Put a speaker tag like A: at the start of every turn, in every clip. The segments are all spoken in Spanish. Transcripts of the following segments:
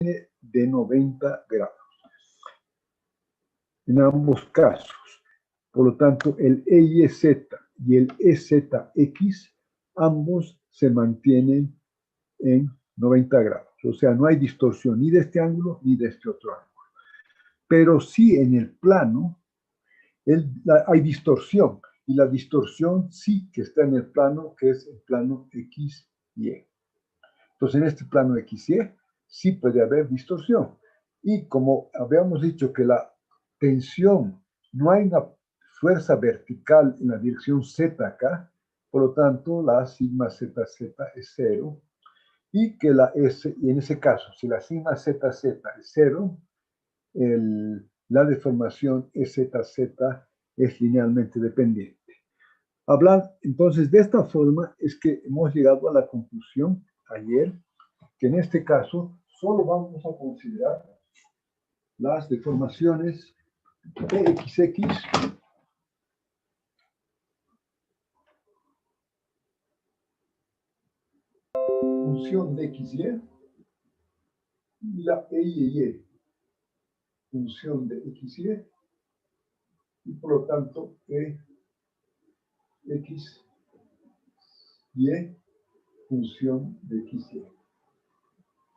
A: de 90 grados. En ambos casos. Por lo tanto, el EYZ y el EZX, ambos se mantienen en 90 grados. O sea, no hay distorsión ni de este ángulo ni de este otro ángulo. Pero sí en el plano hay distorsión. Y la distorsión sí que está en el plano, que es el plano XY. Entonces, en este plano XY sí puede haber distorsión. Y como habíamos dicho que la tensión, no hay una fuerza vertical en la dirección Z acá, por lo tanto, la sigma ZZ es 0. Y que la S, y en ese caso, si la sigma ZZ es 0, la deformación EZZ es linealmente dependiente. Hablar entonces de esta forma es que hemos llegado a la conclusión ayer que en este caso solo vamos a considerar las deformaciones PXX función de XY y la EYY función de XY y por lo tanto EXY función de XY.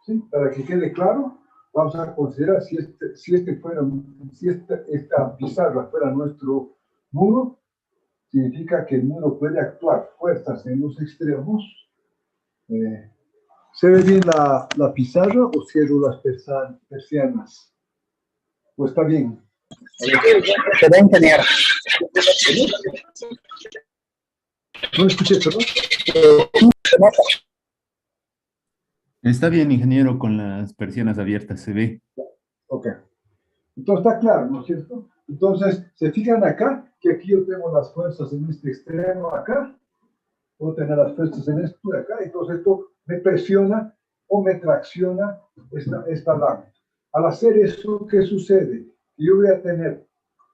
A: ¿Sí? Para que quede claro, vamos a considerar si esta pizarra fuera nuestro muro, significa que el muro puede actuar fuerzas en los extremos. ¿Se ve bien la pizarra o cierro las persianas? ¿O está bien?
B: Se ve, ingeniero.
A: ¿No escuché, perdón?
C: Está bien, ingeniero, con las persianas abiertas, se ve.
A: Ok. Entonces está claro, ¿no es cierto? Entonces, se fijan acá, que aquí yo tengo las fuerzas en este extremo acá, puedo tener las fuerzas en esto de acá, entonces esto me presiona o me tracciona esta lámina. Al hacer eso, ¿qué sucede? Yo voy a tener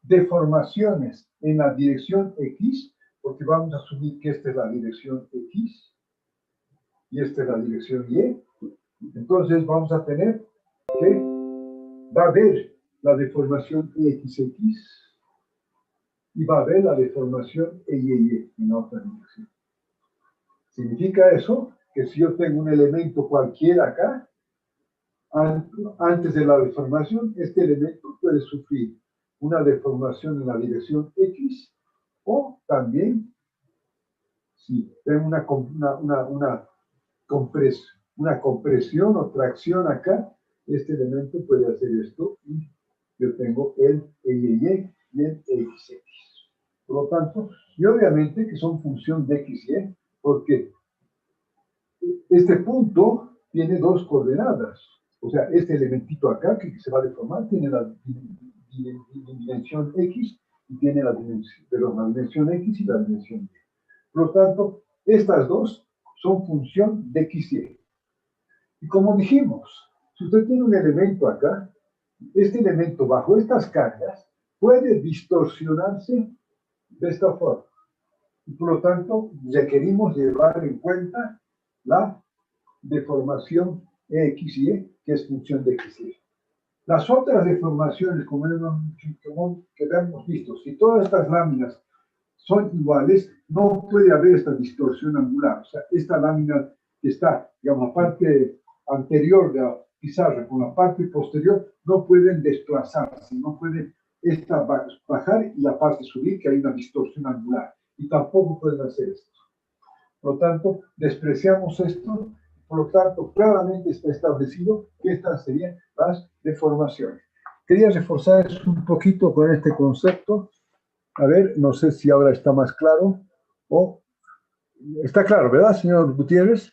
A: deformaciones en la dirección X, porque vamos a asumir que esta es la dirección X y esta es la dirección Y. Entonces vamos a tener que va a haber la deformación EXX y va a haber la deformación EYY en la otra dirección. Significa eso que si yo tengo un elemento cualquiera acá, antes de la deformación, este elemento puede sufrir una deformación en la dirección X o también, si tengo una compresión o tracción acá, este elemento puede hacer esto y yo tengo el EYY y el EXX. Por lo tanto, y obviamente que son función de XY, porque este punto tiene dos coordenadas. O sea, este elementito acá que se va a deformar tiene la dimensión X y tiene la dimensión X y la dimensión Y. Por lo tanto, estas dos son función de XY. Y como dijimos, si usted tiene un elemento acá, este elemento bajo estas cargas puede distorsionarse de esta forma. Y por lo tanto, requerimos llevar en cuenta la deformación EXY, que es función de XY. Las otras deformaciones, como que hemos visto, si todas estas láminas son iguales, no puede haber esta distorsión angular. O sea, esta lámina que está, digamos, la parte anterior de la pizarra con la parte posterior, no pueden desplazarse, no pueden esta bajar y la parte subir, que hay una distorsión angular. Y tampoco pueden hacer esto. Por lo tanto, despreciamos esto. Por lo tanto, claramente está establecido que estas serían las deformaciones. Quería reforzar eso un poquito con este concepto. A ver, no sé si ahora está más claro o... Está claro, ¿verdad, señor Gutiérrez?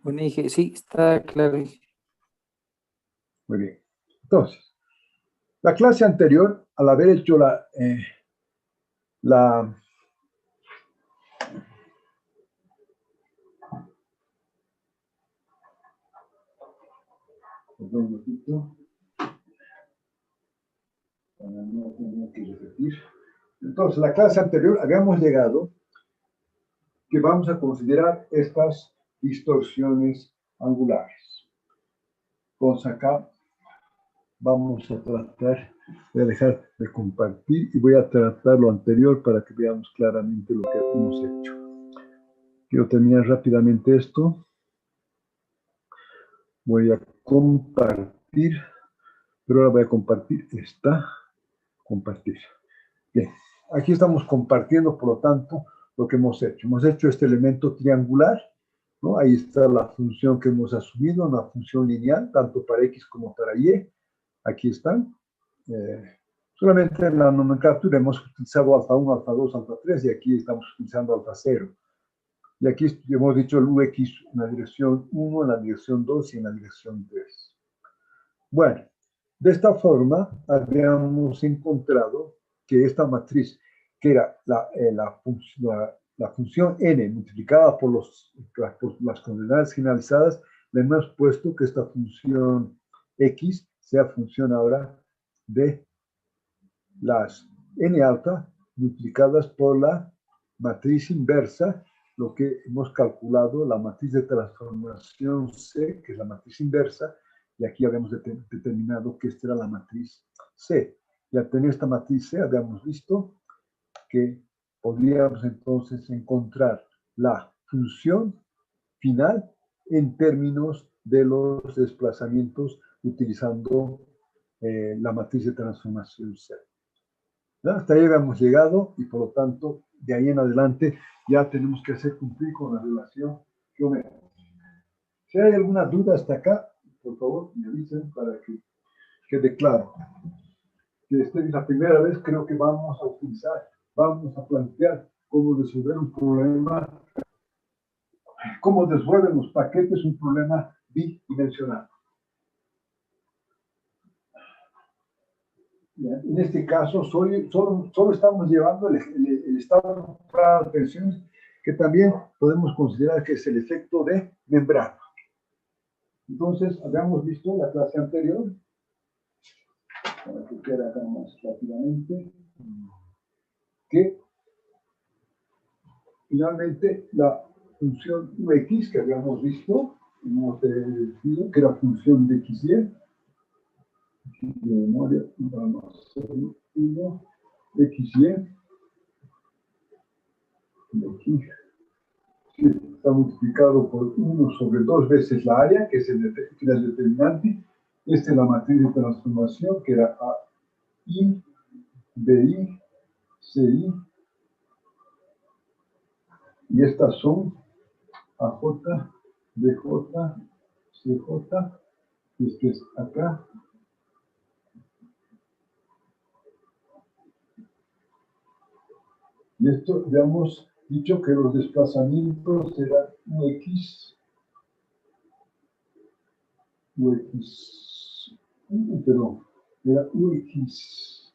B: Bueno, dije, sí, está claro.
A: Muy bien. Entonces, la clase anterior, al haber hecho perdón, un poquito. No tengo que repetir. Entonces, la clase anterior habíamos llegado que vamos a considerar estas distorsiones angulares. Entonces acá vamos a tratar, voy a dejar de compartir y voy a tratar lo anterior para que veamos claramente lo que hemos hecho. Quiero terminar rápidamente esto. Voy a compartir, pero ahora voy a compartir compartir. Bien, aquí estamos compartiendo, por lo tanto, lo que hemos hecho. Hemos hecho este elemento triangular, ¿no? Ahí está la función que hemos asumido, una función lineal, tanto para X como para Y. Aquí están. Solamente en la nomenclatura hemos utilizado alfa 1, alfa 2, alfa 3 y aquí estamos utilizando alfa 0. Y aquí hemos dicho el UX en la dirección 1, en la dirección 2 y en la dirección 3. Bueno, de esta forma habíamos encontrado que esta matriz, que era la función n multiplicada por las coordenadas generalizadas, le hemos puesto que esta función x sea función ahora de las n alta multiplicadas por la matriz inversa, lo que hemos calculado, la matriz de transformación C, que es la matriz inversa, y aquí habíamos determinado que esta era la matriz C. Y al tener esta matriz C, habíamos visto que podríamos entonces encontrar la función final en términos de los desplazamientos utilizando la matriz de transformación C. Hasta ahí habíamos llegado y por lo tanto de ahí en adelante ya tenemos que hacer cumplir con la relación geométrica. Si hay alguna duda hasta acá, por favor me avisen para que quede claro. Que esta es la primera vez creo que vamos a plantear cómo resolver un problema, cómo resuelven los paquetes un problema bidimensional. En este caso, solo estamos llevando el estado de tensiones, que también podemos considerar que es el efecto de membrana. Entonces, habíamos visto en la clase anterior, para que quede acá más rápidamente, que finalmente la función UX que habíamos visto, hemos decidido que era función de XY, de memoria, vamos a hacerlo 1, XY, y aquí está multiplicado por 1 sobre 2 veces la área, que es el determinante. Esta es la matriz de transformación, que era AI, BI, CI, y estas son AJ, BJ, CJ, y esto es acá. Y esto ya hemos dicho que los desplazamientos eran UX, perdón, era UX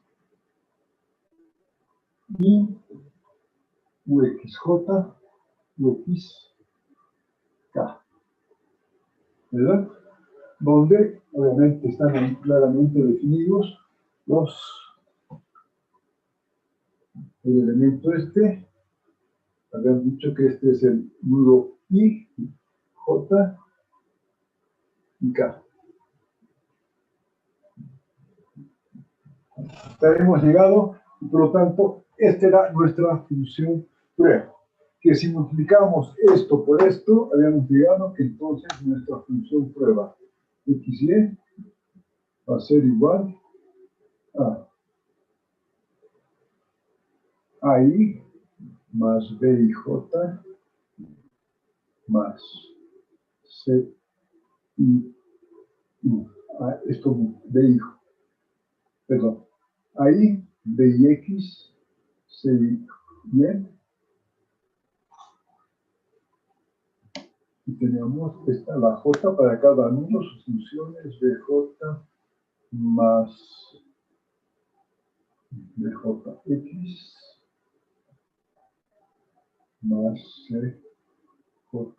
A: y UXJ, UXK, ¿verdad? Donde obviamente están ahí claramente definidos el elemento este. Habíamos dicho que este es el nudo I, J y K. Ya hemos llegado y por lo tanto esta era nuestra función prueba. Que si multiplicamos esto por esto, habíamos llegado que entonces nuestra función prueba XY va a ser igual a AI más BIJ más CI, esto BI, perdón, AI, BIX, CI, y tenemos esta, la J para cada uno, sus funciones BJ más BJX más CJ,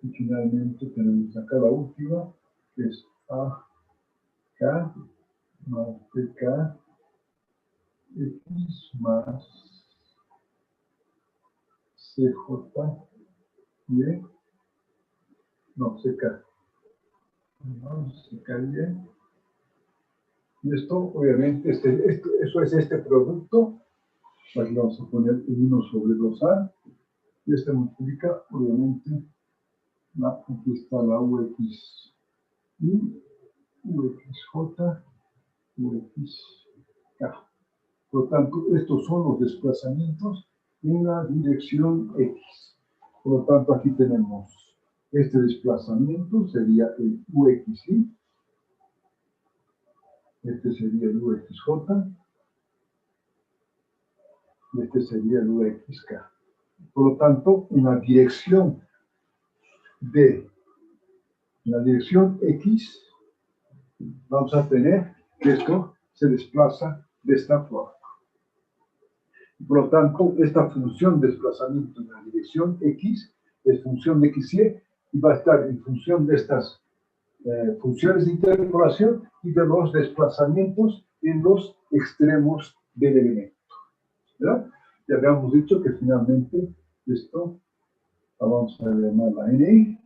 A: y finalmente tenemos acá la última, que es AK más BK X más CJ, No, se cae. No, se cae bien. Y esto, obviamente, eso es este producto. Aquí vamos a poner el 1 sobre 2A. Y este multiplica, obviamente, aquí está la UX y UXJ, UXK. Por lo tanto, estos son los desplazamientos en la dirección X. Por lo tanto, aquí tenemos este desplazamiento, sería el UXY. Este sería el UXJ. Y este sería el UXK. Por lo tanto, en la dirección X, vamos a tener que esto se desplaza de esta forma. Por lo tanto, esta función de desplazamiento en la dirección X es función de XY y va a estar en función de estas funciones de interpolación y de los desplazamientos en los extremos del elemento. ¿Verdad? Ya habíamos dicho que finalmente esto la vamos a llamar la NI,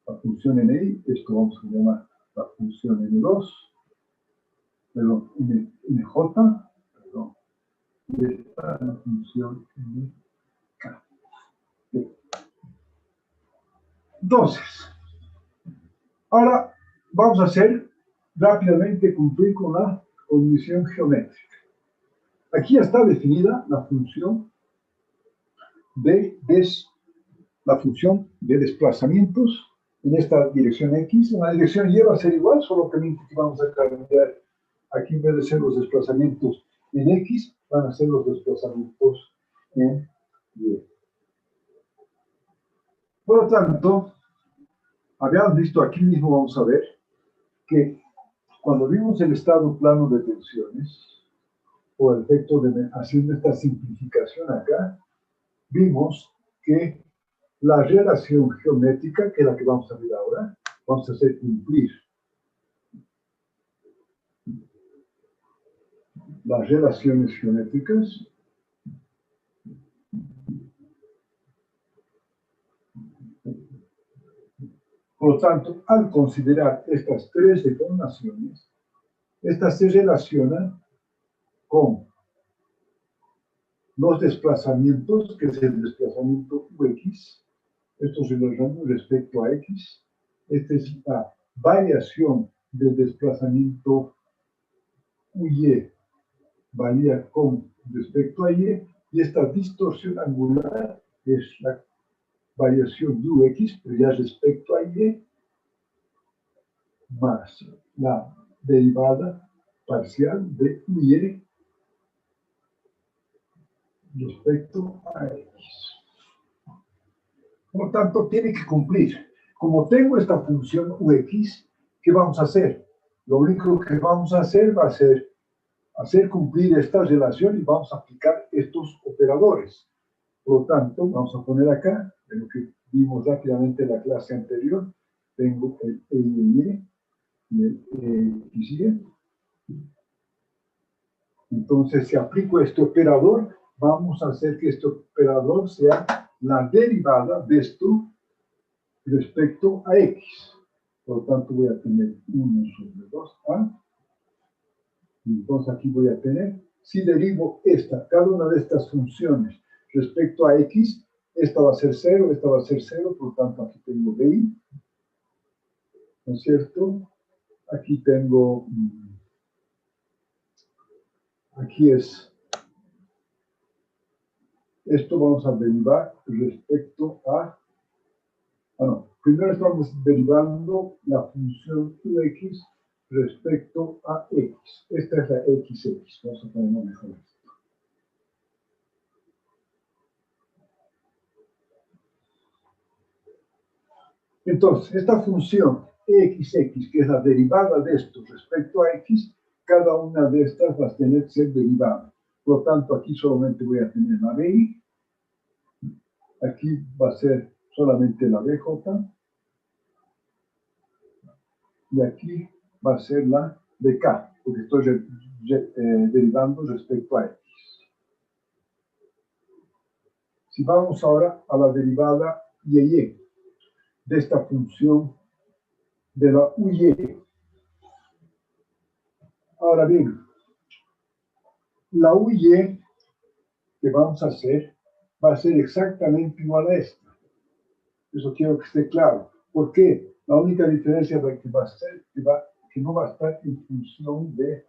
A: la función NI, esto vamos a llamar la función N2, perdón, NJ, perdón, y esta es la función NK. Entonces, ahora vamos a hacer rápidamente cumplir con la condición geométrica. Aquí ya está definida la función de desplazamientos en esta dirección X. En la dirección Y va a ser igual, solo que vamos a cambiar. Aquí en vez de ser los desplazamientos en X, van a ser los desplazamientos en Y. Por lo tanto, habíamos visto aquí mismo, vamos a ver, que cuando vimos el estado plano de tensiones, o el efecto de haciendo esta simplificación acá, vimos que la relación geométrica, que es la que vamos a ver ahora, vamos a hacer cumplir las relaciones geométricas Por lo tanto, al considerar estas tres deformaciones, estas se relacionan con los desplazamientos, que es el desplazamiento UX, esto se relaciona respecto a X, esta es la variación del desplazamiento UY, varía con respecto a Y, y esta distorsión angular es la variación de UX, pero ya respecto a Y, más la derivada parcial de UY respecto a X. Por lo tanto, tiene que cumplir. Como tengo esta función UX, ¿qué vamos a hacer? Lo único que vamos a hacer va a ser hacer cumplir esta relación y vamos a aplicar estos operadores. Por lo tanto, vamos a poner acá, en lo que vimos rápidamente en la clase anterior, tengo el EY y el XY. Entonces, si aplico este operador, vamos a hacer que este operador sea la derivada de esto respecto a X. Por lo tanto, voy a tener 1 sobre 2A. Y entonces aquí voy a tener, si derivo cada una de estas funciones respecto a X, esta va a ser 0, esta va a ser 0, por lo tanto aquí tengo BI, ¿no es cierto? Aquí tengo, aquí es, esto vamos a derivar respecto a, no, primero estamos derivando la función UX respecto a X. Esta es la XX, vamos a ponerlo mejor esto. Entonces, esta función EXX, que es la derivada de esto respecto a X, cada una de estas va a tener que ser derivada. Por lo tanto, aquí solamente voy a tener la BI, aquí va a ser solamente la BJ, y aquí va a ser la BK, porque estoy derivando respecto a X. Si vamos ahora a la derivada YY, de esta función de la UY. Ahora bien, la UY que vamos a hacer va a ser exactamente igual a esta. Eso quiero que esté claro. ¿Por qué? La única diferencia que va a ser que no va a estar en función de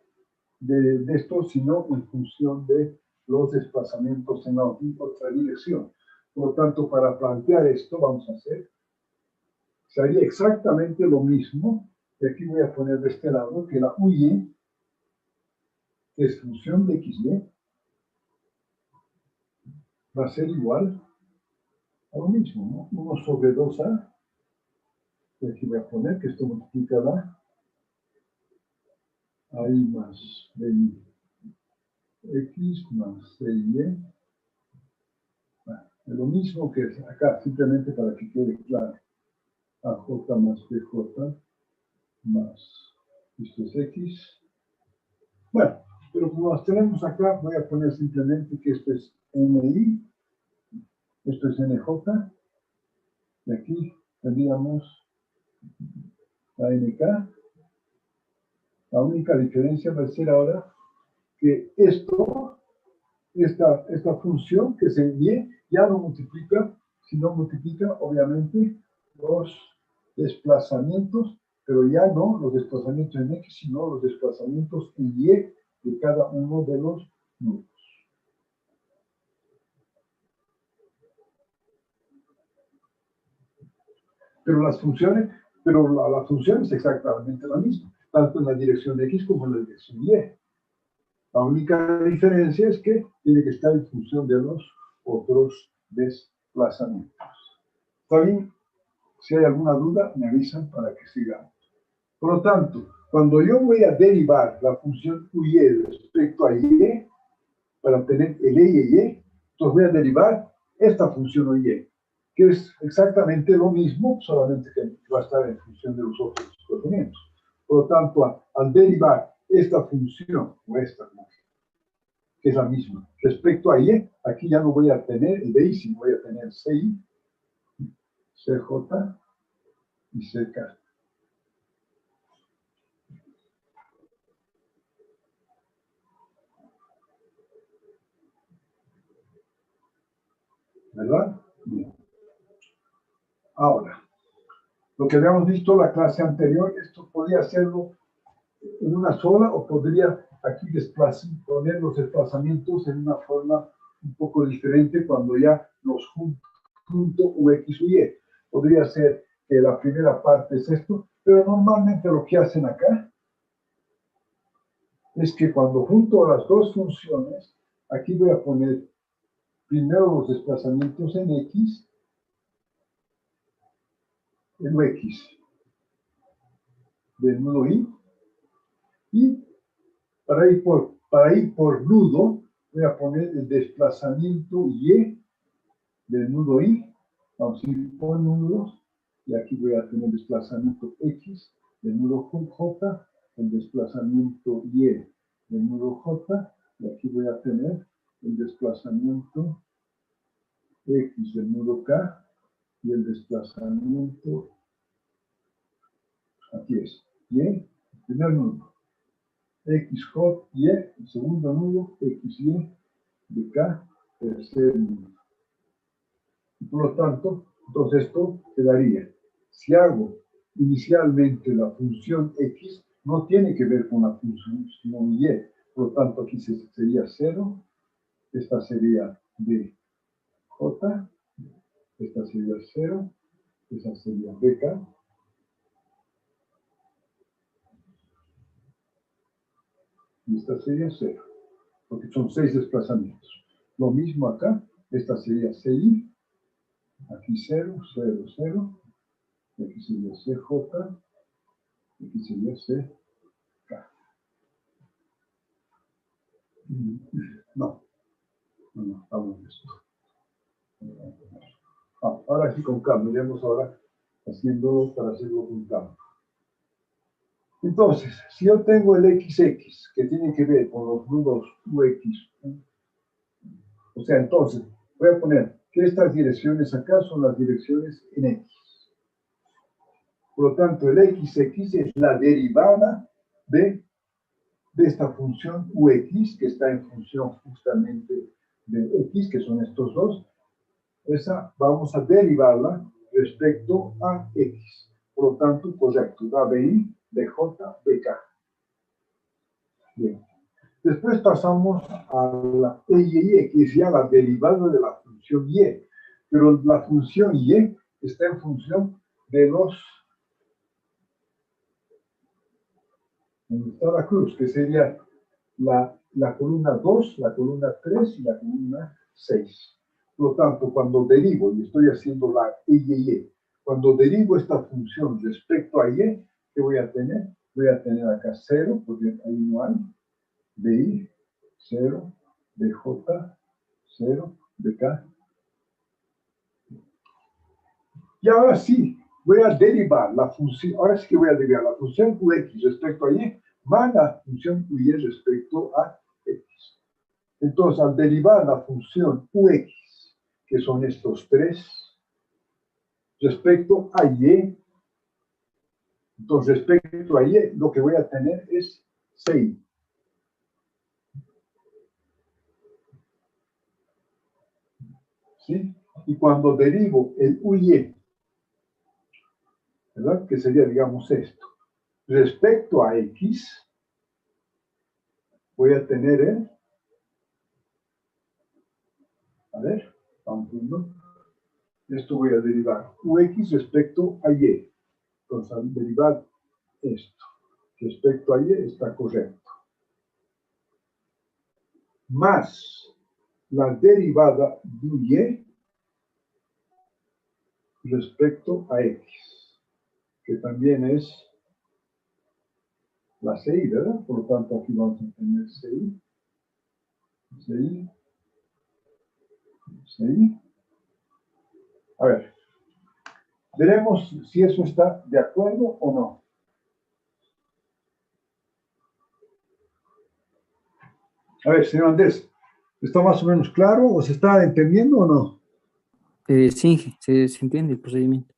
A: esto, sino en función de los desplazamientos en la otra dirección. Por lo tanto, para plantear esto, vamos a hacer, sería exactamente lo mismo, y aquí voy a poner de este lado, que la UY, que es función de XY, va a ser igual a lo mismo, ¿no? 1 sobre 2A, y aquí voy a poner que esto multiplicará a I más BI X más CY. Bueno, es lo mismo que acá, simplemente para que quede claro. AJ más BJ más esto es X. Bueno, pero como las tenemos acá, voy a poner simplemente que esto es NI, esto es NJ, y aquí tendríamos la NK. La única diferencia va a ser ahora que esta función que se Y ya no multiplica, sino multiplica obviamente los desplazamientos, pero ya no los desplazamientos en X, sino los desplazamientos en Y de cada uno de los nudos. Pero las funciones, la función es exactamente la misma, tanto en la dirección de X como en la dirección Y. La única diferencia es que tiene que estar en función de los otros desplazamientos. ¿Está bien? Si hay alguna duda, me avisan para que sigamos. Por lo tanto, cuando yo voy a derivar la función UY respecto a Y, para obtener el Y, entonces voy a derivar esta función UY, que es exactamente lo mismo, solamente que va a estar en función de los otros desplazamientos. Por lo tanto, al derivar esta función, o esta función, que es la misma, respecto a Y, aquí ya no voy a tener el BI, sino voy a tener CI, CJ y CK. ¿Verdad? Bien. Ahora, lo que habíamos visto en la clase anterior, esto podía hacerlo en una sola o podría aquí poner los desplazamientos en una forma un poco diferente cuando ya los junto u X o Y. Podría ser que la primera parte es esto, pero normalmente lo que hacen acá es que cuando junto las dos funciones, aquí voy a poner primero los desplazamientos en X, en X del nudo I, y para ir por nudo, voy a poner el desplazamiento Y del nudo I. Vamos a ir por nudos, y aquí voy a tener desplazamiento X del nudo J, el desplazamiento Y del nudo J, y aquí voy a tener el desplazamiento X del nudo K y el desplazamiento, aquí es, Y, el primer nudo, XJ, Y, el segundo nudo, XY de K, tercer nudo. Y por lo tanto, entonces esto quedaría. Si hago inicialmente la función X, no tiene que ver con la función Y. Por lo tanto, aquí sería 0, esta sería BJ, esta sería 0, esta sería BK, y esta sería 0, porque son 6 desplazamientos. Lo mismo acá, esta sería CI, aquí 0, 0, 0, aquí sería CJ, aquí sería CK. No, vamos a esto. Ahora sí con calma, iremos ahora haciendo para hacerlo con calma. Entonces, si yo tengo el XX, que tiene que ver con los nudos UX, o sea, entonces, voy a poner que estas direcciones acá son las direcciones en X. Por lo tanto, el xx es la derivada de esta función ux, que está en función justamente de x, que son estos dos. Esa vamos a derivarla respecto a x. Por lo tanto, correcto, da bi, bj, bk. Bien. Después pasamos a la y, que es ya la derivada de la función y. Pero la función y está en función de los... ¿Dónde está la cruz? Que sería la columna 2, la columna 3 y la columna 6. Por lo tanto, cuando derivo, y estoy haciendo la y, cuando derivo esta función respecto a y, ¿qué voy a tener? Voy a tener acá 0, porque ahí no hay, bi, 0, bj, 0, bk. Y ahora sí, voy a derivar la función, ahora sí que voy a derivar la función ux respecto a y, más la función y respecto a x. Entonces, al derivar la función ux, que son estos tres, respecto a y, entonces respecto a y, lo que voy a tener es 6. ¿Sí? Y cuando derivo el uy, ¿verdad? Que sería, digamos, esto, respecto a x, voy a tener el, a ver, vamos viendo, esto voy a derivar ux respecto a y. Entonces, al derivar esto respecto a y está correcto. Más la derivada de y respecto a x, que también es la 6, ¿verdad? Por lo tanto, aquí vamos a tener 6, 6, 6. A ver, veremos si eso está de acuerdo o no. A ver, señor Andrés, ¿está más o menos claro o se está entendiendo o no?
B: Sí, se entiende el procedimiento.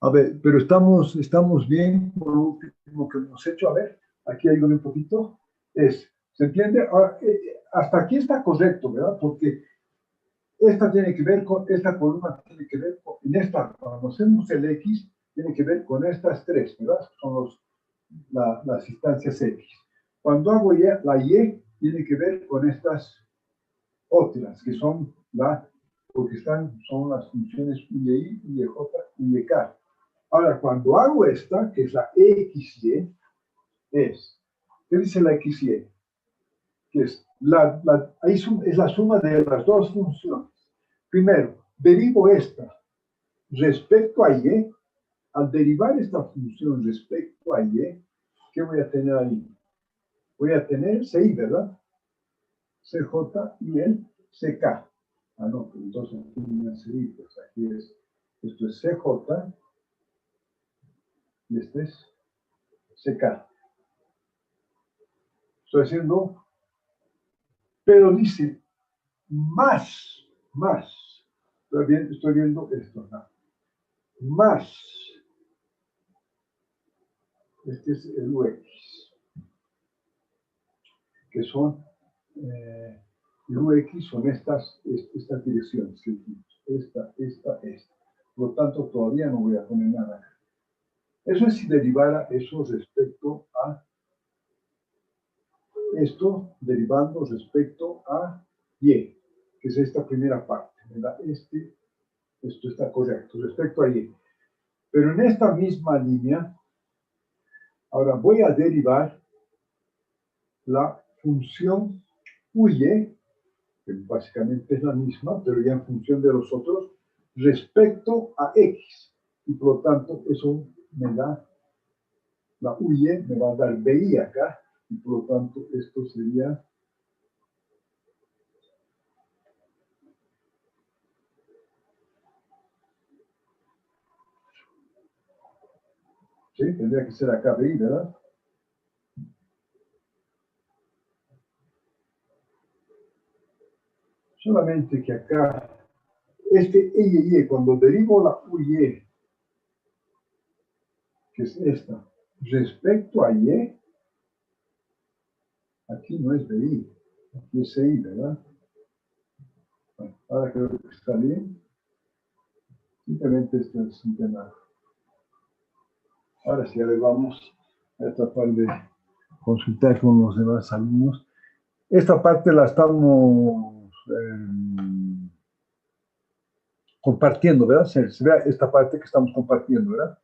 A: A ver, pero estamos bien con lo último que hemos hecho. A ver, aquí ayúdame un poquito. ¿Se entiende? Ahora, hasta aquí está correcto, ¿verdad? Porque esta tiene que ver con, esta columna tiene que ver con, en esta, cuando hacemos el X, tiene que ver con estas tres, ¿verdad? Son las instancias X. Cuando hago ya la Y, tiene que ver con estas otras, que son porque son las funciones UY, UYJ, UYK. Ahora, cuando hago esta, que es la XY, ¿qué dice la XY? Que es es la suma de las dos funciones. Primero, derivo esta respecto a Y. Al derivar esta función respecto a Y, ¿qué voy a tener ahí? Voy a tener CI, ¿verdad? CJ y el CK. Ah, no, pues entonces aquí no es CI, pues aquí esto es CJ y este es CK. Estoy haciendo, pero dice más. Estoy viendo esto, ¿no? Más. Este es el UX, que son, el UX son estas direcciones, esta. Por lo tanto, todavía no voy a poner nada acá. Eso es si derivara eso respecto a esto, derivando respecto a Y, que es esta primera parte, ¿verdad? Esto está correcto, respecto a Y. Pero en esta misma línea, ahora voy a derivar la función UY, que básicamente es la misma, pero ya en función de los otros, respecto a X. Y por lo tanto, eso me da, la UY me va a dar BI acá, y por lo tanto, esto sería... Sí, tendría que ser acá BI, ¿verdad? Solamente que acá, este Y, cuando derivo la UY que es esta, respecto a Y, aquí no es de I, aquí es CI, ¿verdad? Bueno, ahora creo que está bien. Simplemente esto es un tema. Ahora sí, a ver, vamos a tratar de consultar con los demás alumnos. Esta parte la estamos compartiendo, ¿verdad? Se ve esta parte que estamos compartiendo, ¿verdad?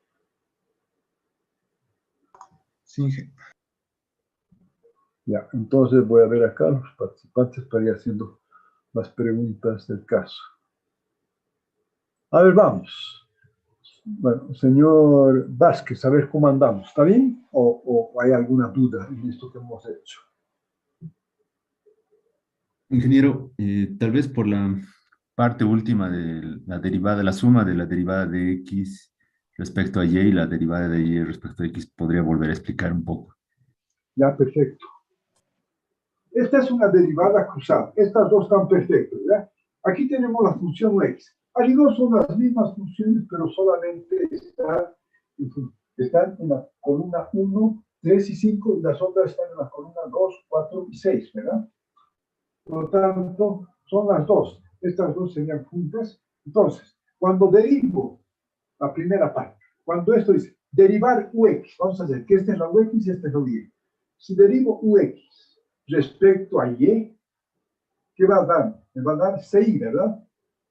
D: Sí,
A: Ya, entonces voy a ver acá los participantes para ir haciendo las preguntas del caso. A ver, vamos. Bueno, señor Vázquez, a ver cómo andamos. ¿Está bien? ¿O hay alguna duda en esto que hemos hecho?
C: Ingeniero, tal vez por la parte última de la derivada, la suma de la derivada de X respecto a Y la derivada de Y respecto a X, podría volver a explicar un poco.
A: Ya, perfecto. Esta es una derivada cruzada. Estas dos están perfectas, ¿verdad? Aquí tenemos la función X. Allí no son las mismas funciones, pero solamente están en la columna 1, 3 y 5, y las otras están en la columna 2, 4 y 6, ¿verdad? Por lo tanto, son las dos. Estas dos serían juntas. Entonces, cuando derivo la primera parte, cuando esto dice derivar UX, vamos a hacer que esta es la UX y esta es la UY. Si derivo UX respecto a Y, ¿qué va a dar? Me va a dar CI, ¿verdad?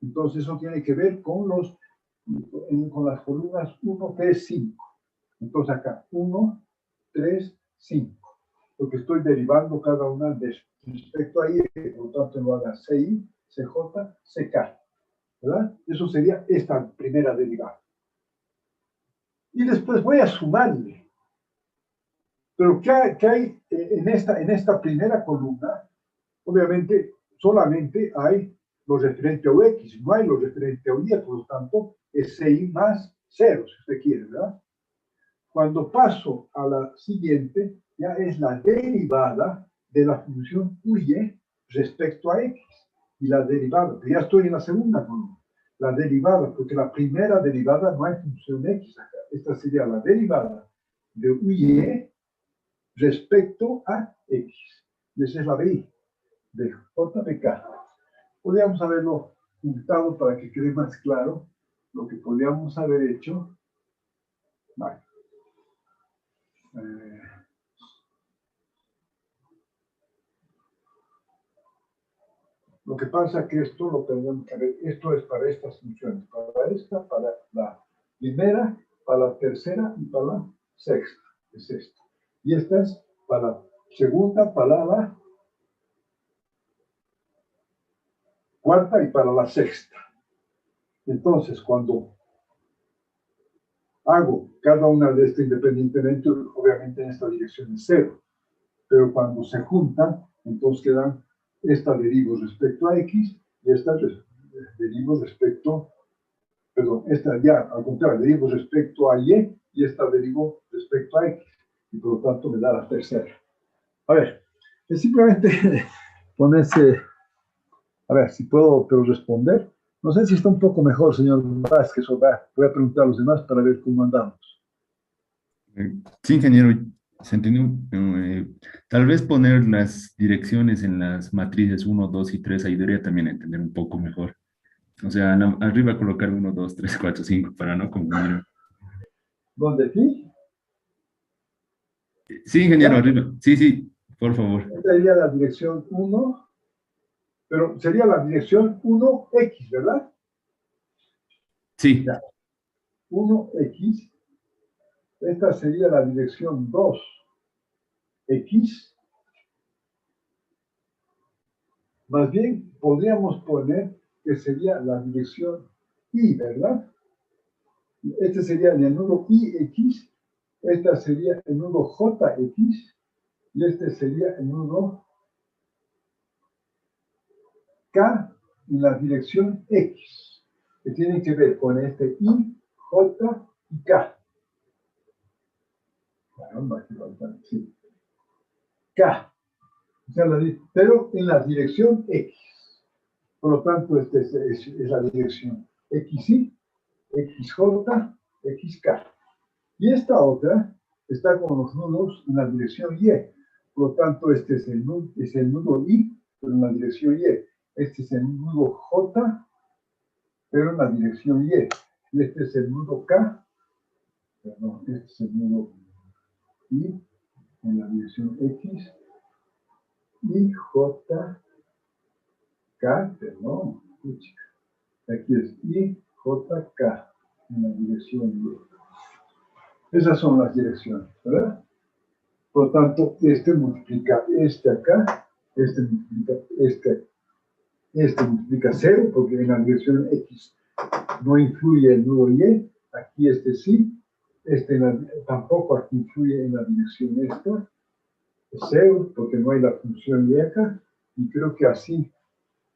A: Entonces eso tiene que ver con las columnas 1, 3, 5. Entonces acá, 1, 3, 5. Porque estoy derivando cada una respecto a Y, por lo tanto me va a dar CI, CJ, CK, ¿verdad? Eso sería esta primera derivada. Y después voy a sumarle. Pero ¿qué hay en esta primera columna? Obviamente, solamente hay lo referente a UX, no hay lo referente a Y, por lo tanto, es CI más 0, si usted quiere, ¿verdad? Cuando paso a la siguiente, ya es la derivada de la función UY respecto a X. Y la derivada, ya estoy en la segunda columna. La derivada, porque la primera derivada no hay función X acá. Esta sería la derivada de UY respecto a X. Y esa es la BI de JBK. Podríamos haberlo juntado para que quede más claro lo que podríamos haber hecho. Vale. Lo que pasa es que esto lo tenemos que ver. Esto es para estas funciones. Para esta, para la primera, para la tercera y para la sexta. Es esto. Y esta es para la segunda, para la cuarta y para la sexta. Entonces, cuando hago cada una de estas independientemente, obviamente en esta dirección es 0. Pero cuando se juntan, entonces quedan esta derivo respecto a X y esta derivo respecto, perdón, esta ya, al contrario, derivo respecto a Y y esta derivo respecto a X. Y por lo tanto me da la tercera. A ver, es simplemente ponerse, a ver si puedo pero responder. No sé si está un poco mejor, señor Vázquez, o va. Voy a preguntar a los demás para ver cómo andamos.
C: Sí, ingeniero, se entendió. Tal vez poner las direcciones en las matrices 1, 2 y 3 ayudaría también a entender un poco mejor. O sea, arriba colocar 1, 2, 3, 4, 5 para no confundir.
A: ¿Dónde aquí?
C: Sí, ingeniero,
A: ¿Ya?
C: arriba. Sí, sí, por favor.
A: Esta sería la dirección 1, pero sería la dirección 1X, ¿verdad?
C: Sí,
A: Ya. 1X. Esta sería la dirección 2X. Más bien, podríamos poner que sería la dirección Y, ¿verdad? Este sería el nudo IX, esta sería el nudo JX, y este sería el nudo K en la dirección X, que tiene que ver con este I, J y K. Caramba, aquí falta, sí. K. O sea, pero en la dirección X. Por lo tanto, esta es la dirección XY, XJ, XK. Y esta otra está con los nudos en la dirección Y. Por lo tanto, este es el nudo I, pero en la dirección Y. Este es el nudo J, pero en la dirección Y. Y este es el nudo K, perdón, este es el nudo I en la dirección X. Y J, K, perdón, aquí es I, J, K en la dirección Y. Esas son las direcciones, ¿verdad? Por lo tanto, este multiplica este acá, este multiplica este multiplica 0, porque en la dirección X no influye el nudo Y, aquí este sí, tampoco aquí influye en la dirección esta, es 0, porque no hay la función Y acá, y creo que así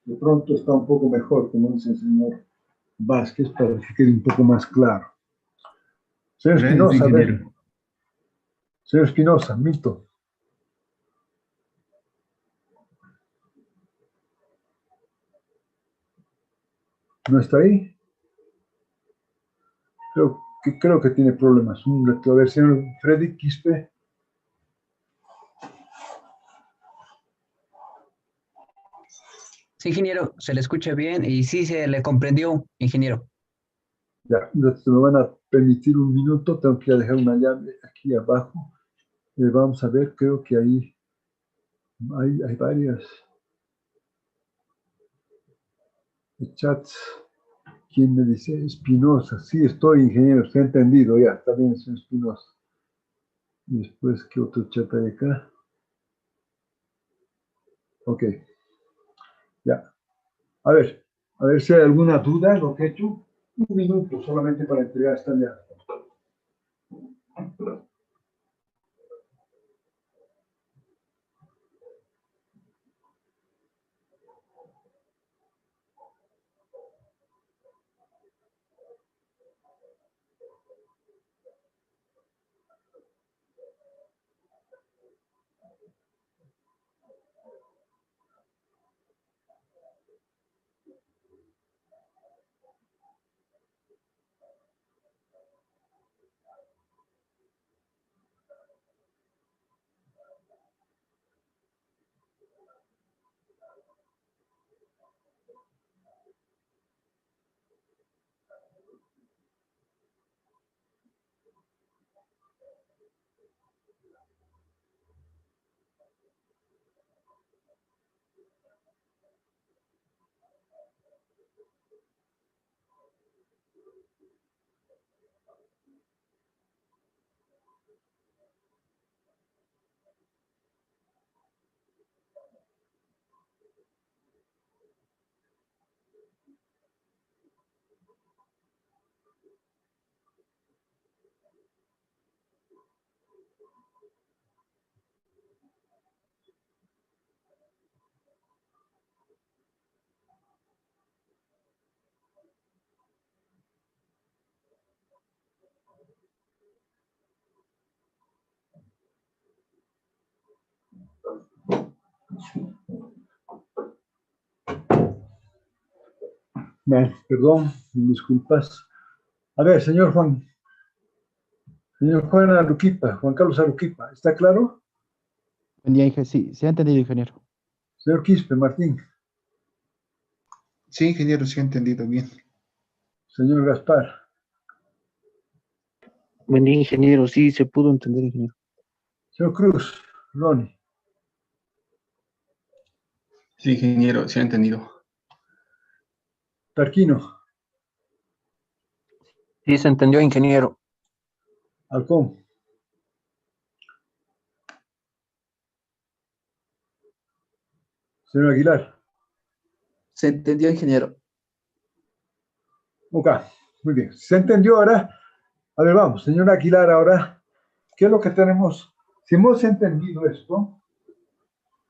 A: de pronto está un poco mejor, como dice el señor Vázquez, para que quede un poco más claro. Señor
C: Gracias,
A: Espinosa, a ver.
C: ingeniero.
A: Señor Espinosa, Milton. ¿No está ahí? Creo que tiene problemas. A ver, señor Freddy Quispe.
D: Sí, ingeniero, se le escucha bien y sí se le comprendió, ingeniero.
A: Ya, se me van a permitir un minuto. Tengo que dejar una llave aquí abajo. Vamos a ver, creo que ahí hay varias chats. ¿Quién me dice? Espinosa. Sí, estoy, ingeniero. Se ha entendido ya. Está bien, señor Espinosa. Y después, ¿qué otro chat hay acá? Ok. Ya. A ver si hay alguna duda en lo que he hecho. Un minuto solamente para entregar esta llave. Perdón, disculpas. A ver, señor Juan Aruquipa, Juan Carlos Aruquipa, ¿está claro?
E: Buen día, sí, se ha entendido, ingeniero.
A: Señor Quispe, Martín.
F: Sí, ingeniero, sí he entendido bien.
A: Señor Gaspar.
B: Buen día, ingeniero. Sí, se pudo entender, ingeniero.
A: Señor Cruz, Ronnie.
F: Sí, ingeniero, sí he entendido.
A: Tarquino.
B: Sí, se entendió, ingeniero.
A: Halcón. Señor Aguilar.
G: Se entendió, ingeniero.
A: Ok, muy bien. ¿Se entendió ahora? A ver, vamos, señor Aguilar, ahora, ¿qué es lo que tenemos? Si hemos entendido esto,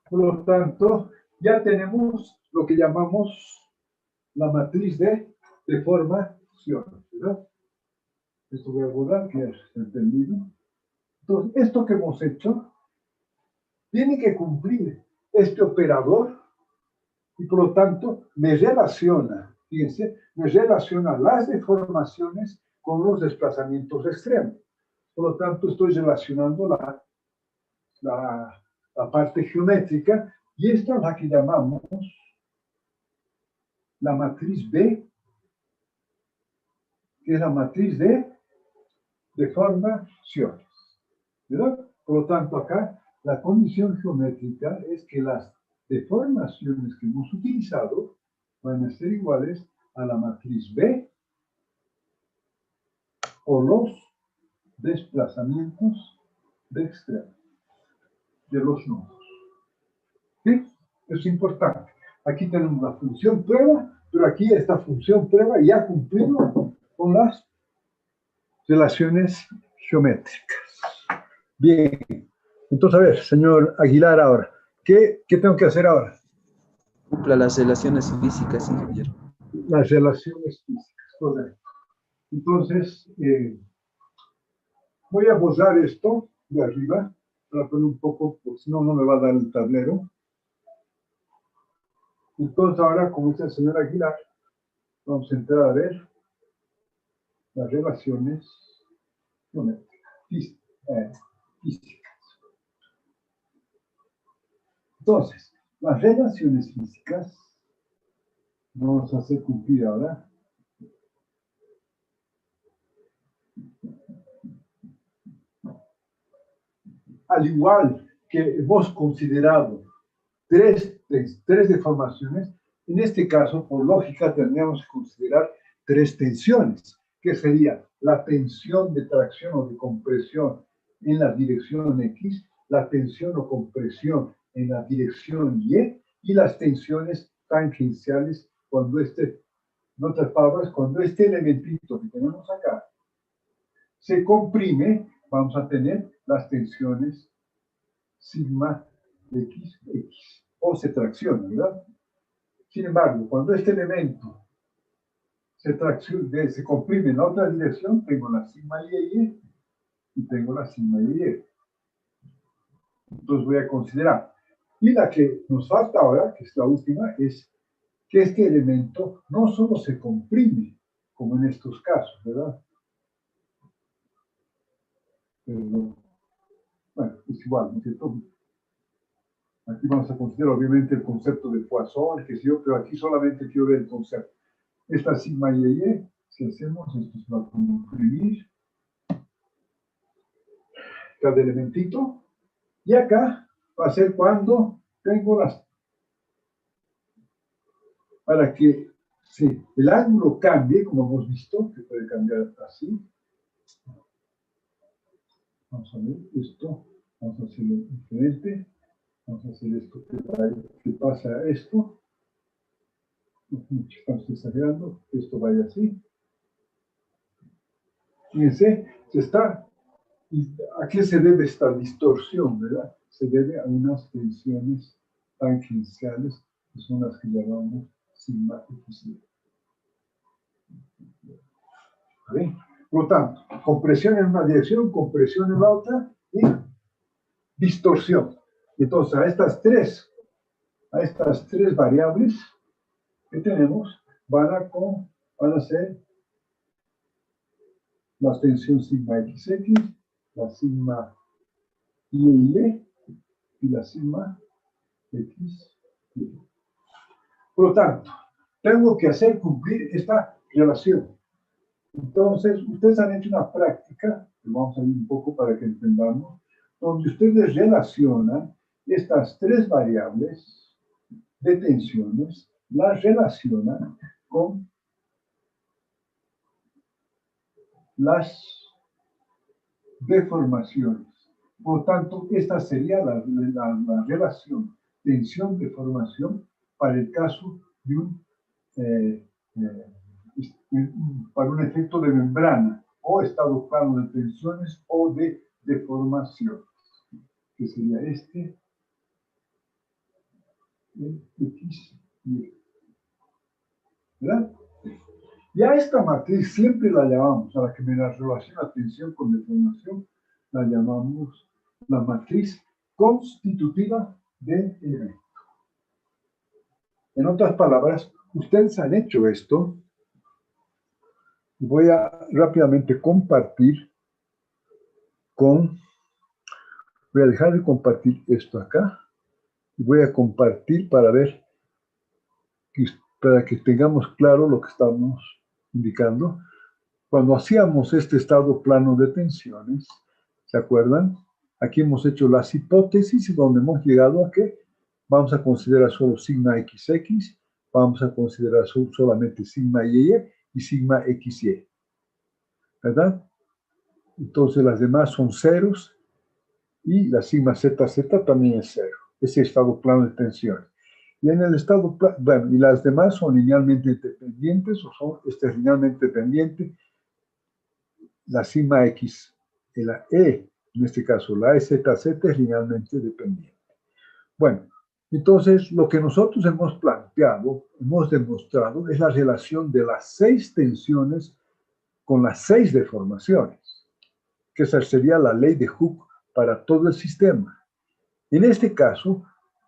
A: por lo tanto, ya tenemos lo que llamamos la matriz de deformación, ¿verdad? Esto voy a borrar, que ya está entendido. Entonces, esto que hemos hecho tiene que cumplir este operador y por lo tanto me relaciona, fíjense, me relaciona las deformaciones con los desplazamientos extremos. Por lo tanto, estoy relacionando la parte geométrica, y esta es la que llamamos la matriz B, que es la matriz de deformaciones, ¿verdad? Por lo tanto, acá la condición geométrica es que las deformaciones que hemos utilizado van a ser iguales a la matriz B o los desplazamientos de extremo de los nodos. ¿Sí? Es importante. Aquí tenemos la función prueba, pero aquí esta función prueba ya cumplido con las relaciones geométricas. Bien. Entonces, a ver, señor Aguilar, ahora, ¿qué tengo que hacer ahora?
G: Cumpla las relaciones físicas, ingeniero.
A: Las relaciones físicas, correcto. Entonces, voy a borrar esto de arriba, para poner un poco, porque si no, no me va a dar el tablero. Entonces, ahora, como dice el señor Aguilar, vamos a entrar a ver las relaciones geométricas, físicas. Entonces, las relaciones físicas, vamos a hacer cumplir ahora. Al igual que hemos considerado tres deformaciones, en este caso, por lógica, tendríamos que considerar tres tensiones, que sería la tensión de tracción o de compresión en la dirección X, la tensión o compresión en la dirección Y las tensiones tangenciales cuando en otras palabras, cuando este elementito que tenemos acá se comprime, vamos a tener las tensiones sigma XX, o se tracciona, ¿verdad? Sin embargo, cuando este elemento se comprime en la otra dirección, tengo la sigma Y y tengo la sigma Y. Entonces voy a considerar. Y la que nos falta ahora, que es la última, es que este elemento no solo se comprime, como en estos casos, ¿verdad? Pero, bueno, es igual, ¿no es cierto? Aquí vamos a considerar obviamente el concepto de Poisson, que sí, pero aquí solamente quiero ver el concepto. Esta sigma Y, si hacemos esto, se va a comprimir cada elementito, y acá va a ser cuando tengo para que el ángulo cambie, como hemos visto, que puede cambiar así. Vamos a ver esto, vamos a hacerlo diferente. Vamos a hacer esto que pasa a esto. Estamos exagerando, esto vaya así. Fíjense, ¿a qué se debe esta distorsión, verdad? Se debe a unas tensiones tangenciales, que son las que llamamos sigma X. Por lo tanto, compresión en una dirección, compresión en la otra y distorsión. Entonces, a estas tres variables que tenemos van a ser la tensión sigma XX, la sigma Y y la sigma X. Por lo tanto, tengo que hacer cumplir esta relación. Entonces, ustedes han hecho una práctica, que vamos a ver un poco para que entendamos, donde ustedes relacionan estas tres variables de tensiones, las relacionan con las deformaciones. Por lo tanto, esta sería la relación tensión-deformación para el caso de para un efecto de membrana o estado plano de tensiones o de deformaciones, que sería el X y Y. ¿Verdad? Y a esta matriz siempre la llamamos, a la que me la relaciona tensión con deformación, la llamamos la matriz constitutiva del elemento. En otras palabras, ustedes han hecho esto. Voy a rápidamente compartir con, voy a dejar de compartir esto acá, y voy a compartir para ver, para que tengamos claro lo que estamos indicando. Cuando hacíamos este estado plano de tensiones, ¿se acuerdan? Aquí hemos hecho las hipótesis y donde hemos llegado a que vamos a considerar solo sigma XX, vamos a considerar solamente sigma YY y sigma XY, ¿verdad? Entonces las demás son ceros y la sigma ZZ también es cero. Ese estado plano de tensión. Y en el estado plano, bueno, y las demás son linealmente dependientes o son linealmente dependientes. La sigma X y la E, en este caso la EZZ, es linealmente dependiente. Bueno, entonces lo que nosotros hemos planteado, hemos demostrado, es la relación de las 6 tensiones con las 6 deformaciones, que esa sería la ley de Hooke para todo el sistema. En este caso,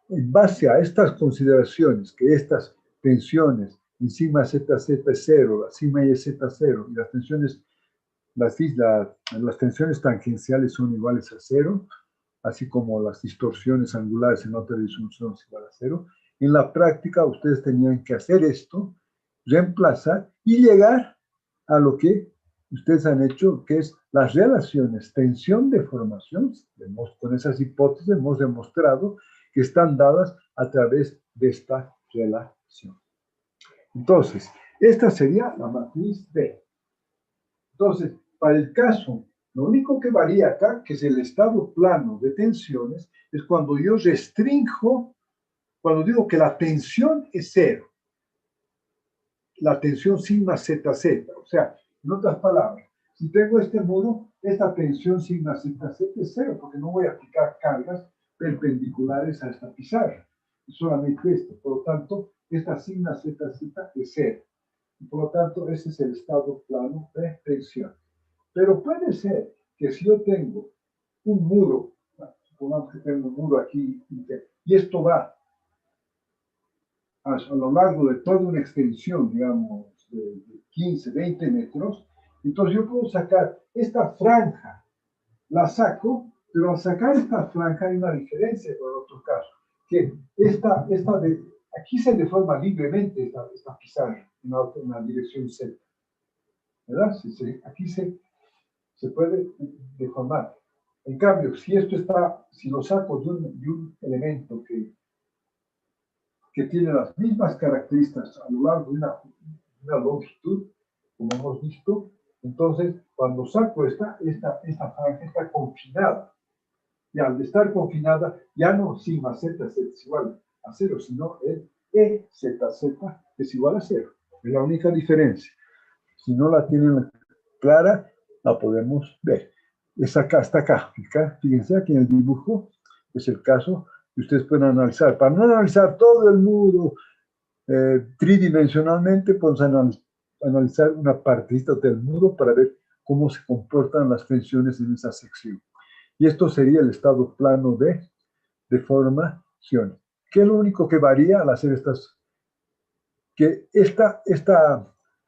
A: en base a estas consideraciones, que estas tensiones en sigma ZZ es 0, la sigma Y es Z0, y las tensiones, las tensiones tangenciales son iguales a 0, así como las distorsiones angulares en otra dirección son iguales a 0. En la práctica, ustedes tenían que hacer esto, reemplazar y llegar a lo que ustedes han hecho, que es las relaciones tensión-deformación. Con esas hipótesis hemos demostrado que están dadas a través de esta relación. Entonces, esta sería la matriz D. Entonces, para el caso, lo único que varía acá, que es el estado plano de tensiones, es cuando yo restrinjo, cuando digo que la tensión es 0. La tensión sigma ZZ. O sea, en otras palabras, si tengo este muro, esta tensión sigma ZZ es 0, porque no voy a aplicar cargas perpendiculares a esta pizarra. Es solamente esto. Por lo tanto, esta sigma ZZ es 0. Y por lo tanto, ese es el estado plano de tensión. Pero puede ser que si yo tengo un muro, supongamos que tengo un muro aquí, y esto va a lo largo de toda una extensión, digamos, de 15, 20 metros, entonces yo puedo sacar esta franja, la saco, pero al sacar esta franja hay una diferencia con el otro caso, que aquí se deforma libremente esta pizarra en la dirección Z, ¿verdad? Aquí se puede deformar. En cambio, si lo saco de un elemento que tiene las mismas características a lo largo de una longitud, como hemos visto, entonces cuando saco esta franja está confinada. Y al estar confinada, ya no sigma ZZ es igual a 0, sino el EZZ es igual a 0. Es la única diferencia. Si no la tienen clara, la podemos ver. Es acá, está acá. Fíjense aquí en el dibujo, es el caso que ustedes pueden analizar. Para no analizar todo el muro tridimensionalmente, podemos analizar una partecita del muro para ver cómo se comportan las tensiones en esa sección. Y esto sería el estado plano de deformación. ¿Qué es lo único que varía al hacer estas? Que esta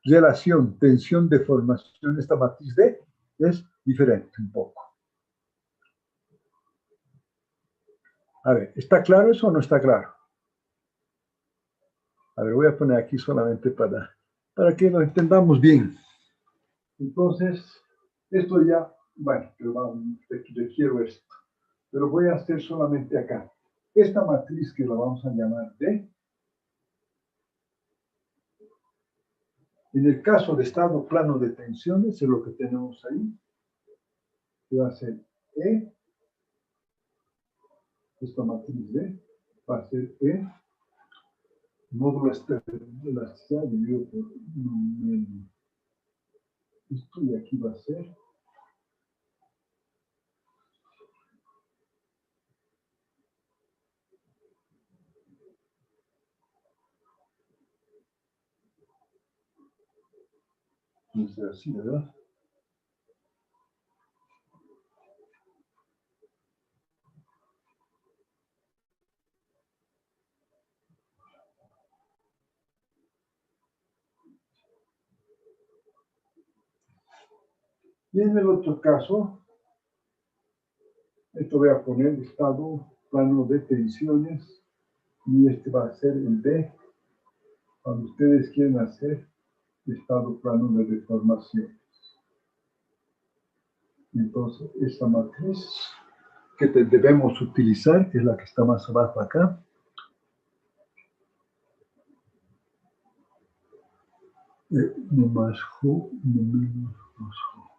A: relación tensión-deformación, esta matriz D, es diferente un poco. A ver, ¿está claro eso o no está claro? A ver, voy a poner aquí solamente para que lo entendamos bien. Entonces, esto ya, bueno, requiero esto. Pero voy a hacer solamente acá. Esta matriz que la vamos a llamar D, en el caso de estado plano de tensiones, es lo que tenemos ahí, que va a ser E, esta matriz D, va a ser E, módulo elasticidad dividido por 1 menos. Esto de aquí va a ser así, ¿verdad? Y en el otro caso, Esto voy a poner estado plano de tensiones y este va a ser el D cuando ustedes quieren hacer estado plano de deformación. Entonces, esta matriz que debemos utilizar, que es la que está más abajo acá, no más J, no menos más J.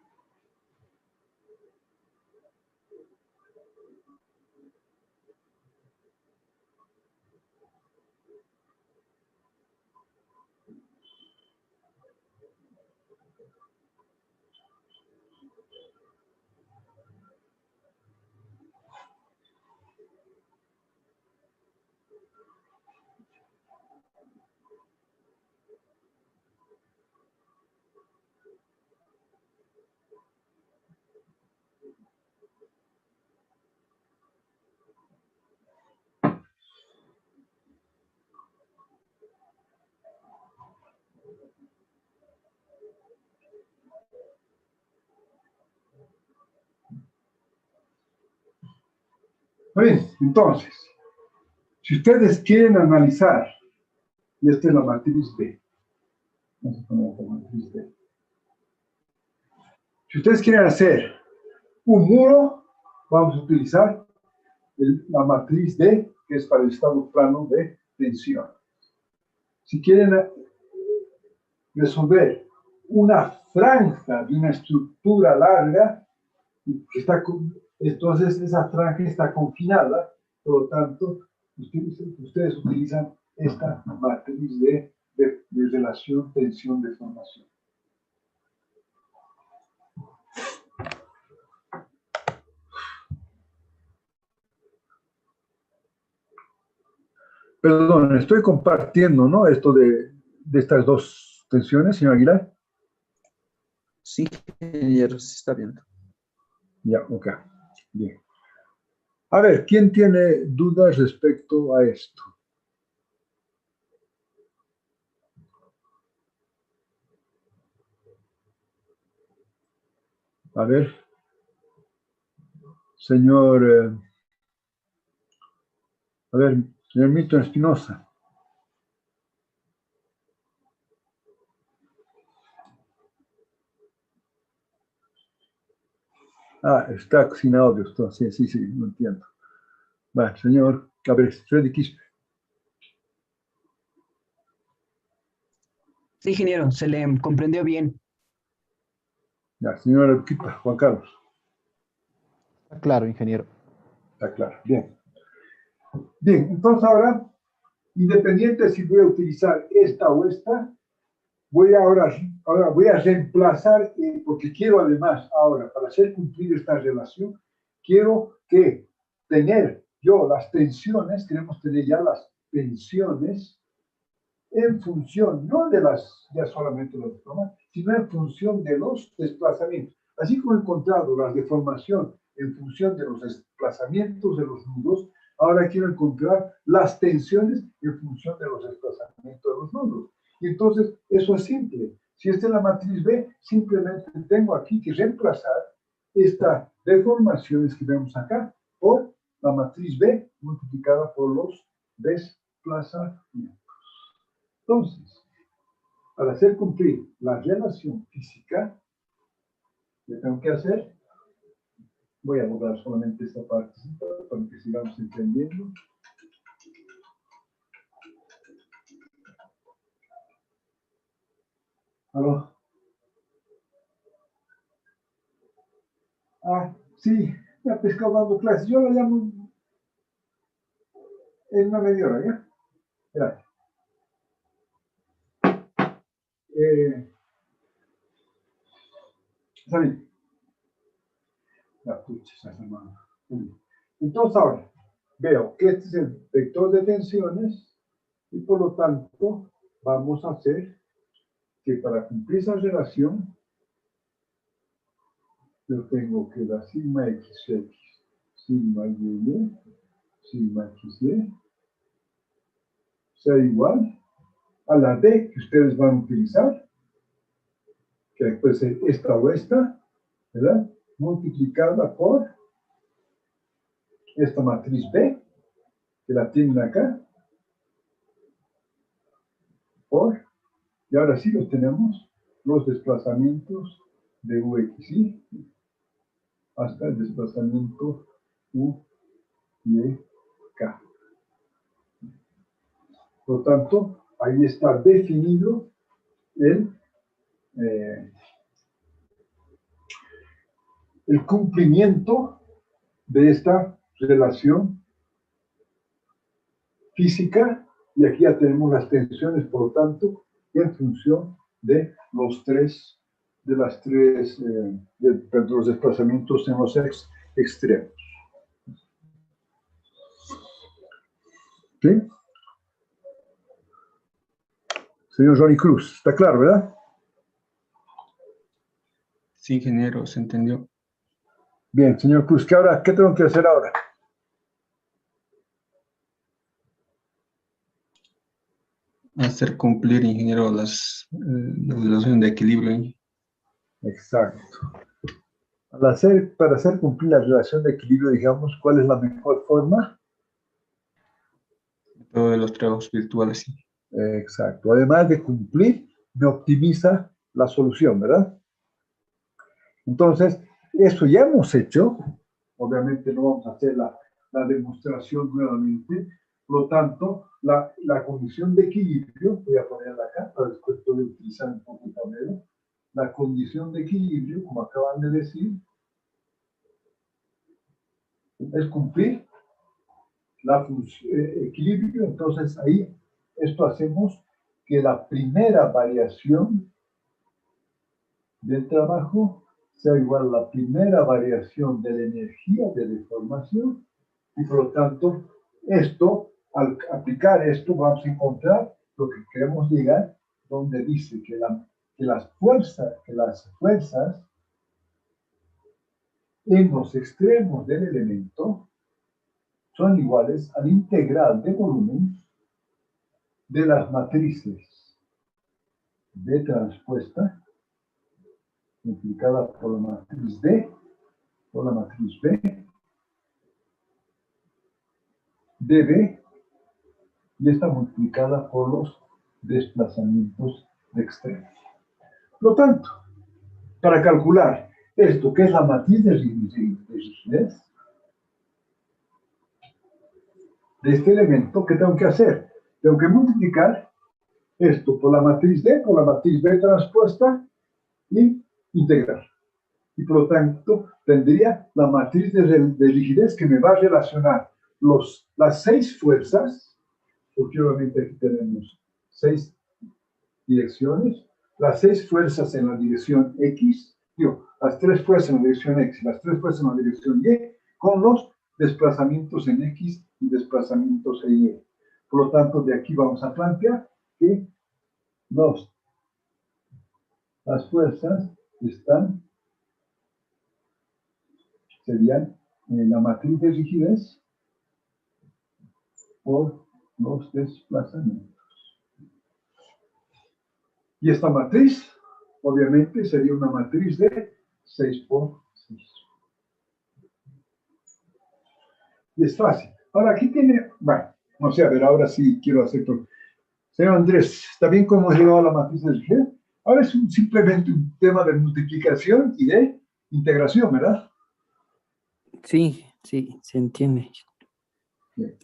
A: Bien, entonces, si ustedes quieren analizar, y esta es la matriz B, vamos a poner la matriz B. Si ustedes quieren hacer un muro, vamos a utilizar la matriz D, que es para el estado plano de tensión. Si quieren resolver una franja de una estructura larga, que está entonces esa franja está confinada, por lo tanto, ustedes utilizan esta matriz de relación tensión-deformación. Perdón, estoy compartiendo, ¿no? Esto de estas dos tensiones, señor Aguilar.
G: Sí, ingeniero, sí está viendo.
A: Ya, ok. Bien. A ver, ¿quién tiene dudas respecto a esto? A ver, señor, señor Milton Espinosa. Ah, está sin audio, sí, no entiendo. Va, señor, a ver, Freddy Quispe.
D: Sí, ingeniero, se le comprendió bien.
A: Ya, señor Juan Carlos.
E: Está claro, ingeniero.
A: Está claro, bien. Bien, entonces ahora, independiente si voy a utilizar esta o esta, ahora voy a reemplazar, porque quiero además ahora, para hacer cumplir esta relación, quiero que tener yo las tensiones, queremos tener ya las tensiones en función, no de ya solamente los deformaciones, sino en función de los desplazamientos. Así como he encontrado la deformación en función de los desplazamientos de los nudos, ahora quiero encontrar las tensiones en función de los desplazamientos de los nudos. Y entonces, eso es simple. Si esta es la matriz B, simplemente tengo aquí que reemplazar estas deformaciones que vemos acá por la matriz B multiplicada por los desplazamientos. Entonces, para hacer cumplir la relación física, ¿qué tengo que hacer? Voy a borrar solamente esta parte para que sigamos entendiendo. ¿Aló? Ah, sí, ya te está dando clases. Yo la llamo en una media hora, ¿ya? Gracias. Está bien. La pucha, esa semana. Entonces ahora, veo que este es el vector de tensiones y por lo tanto vamos a hacer que para cumplir esa relación yo tengo que la sigma xx, sigma y, sigma xy sea igual a la d que ustedes van a utilizar, que puede ser esta o esta, ¿verdad? Multiplicada por esta matriz B, que la tienen acá, y ahora sí lo tenemos, los desplazamientos de UXY hasta el desplazamiento UYK. Por lo tanto, ahí está definido el cumplimiento de esta relación física, y aquí ya tenemos las tensiones, por lo tanto, en función de los los desplazamientos en los extremos. ¿Sí? Señor Johnny Cruz, ¿está claro, verdad?
F: Sí, ingeniero, se entendió.
A: Bien, señor Cruz, ¿qué tengo que hacer ahora?
F: Hacer cumplir, ingeniero, las relaciones de equilibrio.
A: Exacto. Para hacer cumplir la relación de equilibrio, digamos, ¿cuál es la mejor forma?
F: Todo de los trabajos virtuales, sí.
A: Exacto. Además de cumplir, me optimiza la solución, ¿verdad? Entonces, eso ya hemos hecho. Obviamente no vamos a hacer la demostración nuevamente. Por lo tanto, la condición de equilibrio, voy a ponerla acá para después poder utilizar un poco el tablero. La condición de equilibrio, como acaban de decir, es cumplir la función equilibrio. Entonces ahí esto hacemos que la primera variación del trabajo sea igual a la primera variación de la energía de deformación, y por lo tanto al aplicar esto vamos a encontrar lo que queremos llegar, donde dice que las fuerzas en los extremos del elemento son iguales al integral de volumen de las matrices B transpuesta multiplicada por la matriz D, por la matriz B, dB, y esta multiplicada por los desplazamientos de extremos. Por lo tanto, para calcular esto, que es la matriz de rigidez de este elemento, ¿qué tengo que hacer? Tengo que multiplicar esto por la matriz D, por la matriz B transpuesta, y integrar. Y por lo tanto, tendría la matriz de rigidez que me va a relacionar las 6 fuerzas, porque obviamente aquí tenemos 6 direcciones, las 6 fuerzas en la dirección X, las 3 fuerzas en la dirección X, las 3 fuerzas en la dirección Y, con los desplazamientos en X y desplazamientos en Y. Por lo tanto, de aquí vamos a plantear que las fuerzas serían la matriz de rigidez por los desplazamientos. Y esta matriz, obviamente, sería una matriz de 6 por 6. Y es fácil. Ahora, aquí tiene, bueno, no sé, a ver, ahora sí quiero hacer todo. Señor Andrés, ¿está bien cómo hemos llegado a la matriz de rigidez? Ahora es simplemente un tema de multiplicación y de integración, ¿verdad?
B: Sí, sí, se entiende.
A: Bien.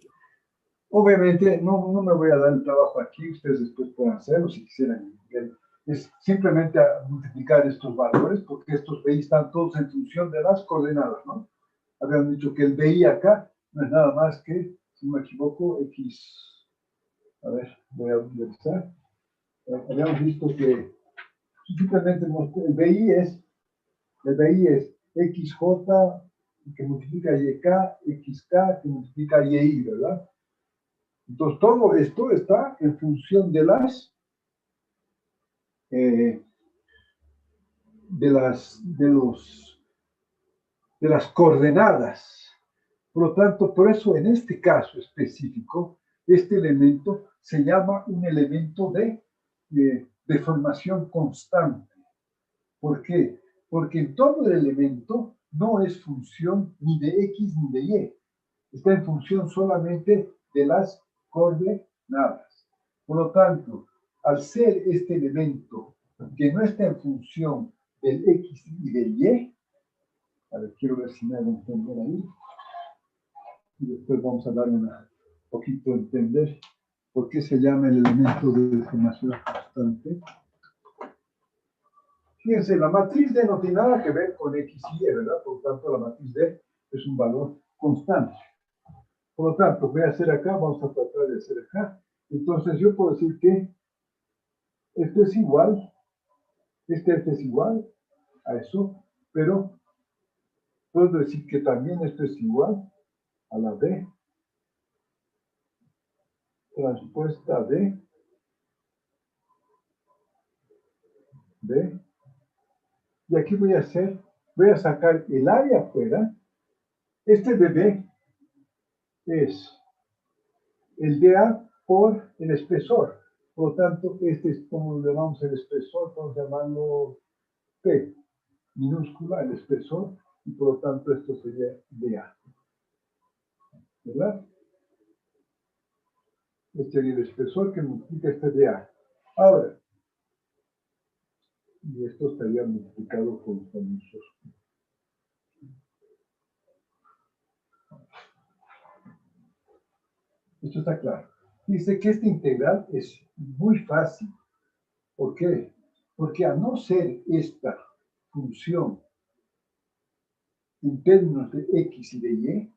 A: Obviamente, no me voy a dar el trabajo aquí, ustedes después pueden hacerlo si quisieran. Es simplemente a multiplicar estos valores, porque estos BI están todos en función de las coordenadas, ¿no? Habían dicho que el BI acá no es nada más que, si no me equivoco, X. A ver, voy a revisar. Habíamos visto que simplemente el BI es XJ que multiplica YK, XK que multiplica YI, ¿verdad? Entonces, todo esto está en función de las coordenadas. Por lo tanto, por eso en este caso específico, este elemento se llama un elemento de deformación constante. ¿Por qué? Porque en todo el elemento no es función ni de X ni de Y, está en función solamente de las coordenadas. Por lo tanto, al ser este elemento que no está en función del X y del Y, a ver, quiero ver si me hago entender ahí, y después vamos a dar un poquito a entender por qué se llama el elemento de deformación constante. Fíjense, la matriz D no tiene nada que ver con X y Y, ¿verdad? Por lo tanto, la matriz D es un valor constante. Por lo tanto, voy a hacer acá, vamos a tratar de hacer acá. Entonces, yo puedo decir que esto es igual, este es igual a eso, pero puedo decir que también esto es igual a la D transpuesta de B. Y aquí voy a sacar el área afuera. Este de B es el de A por el espesor. Por lo tanto, este es como le llamamos el espesor, vamos a llamarlo P, minúscula, el espesor, y por lo tanto esto sería dA. ¿Verdad? Este sería el espesor que multiplica este dA. Ahora, y esto estaría multiplicado con los famosos. Esto está claro. Dice que esta integral es muy fácil. ¿Por qué? Porque a no ser esta función en términos de X y de Y,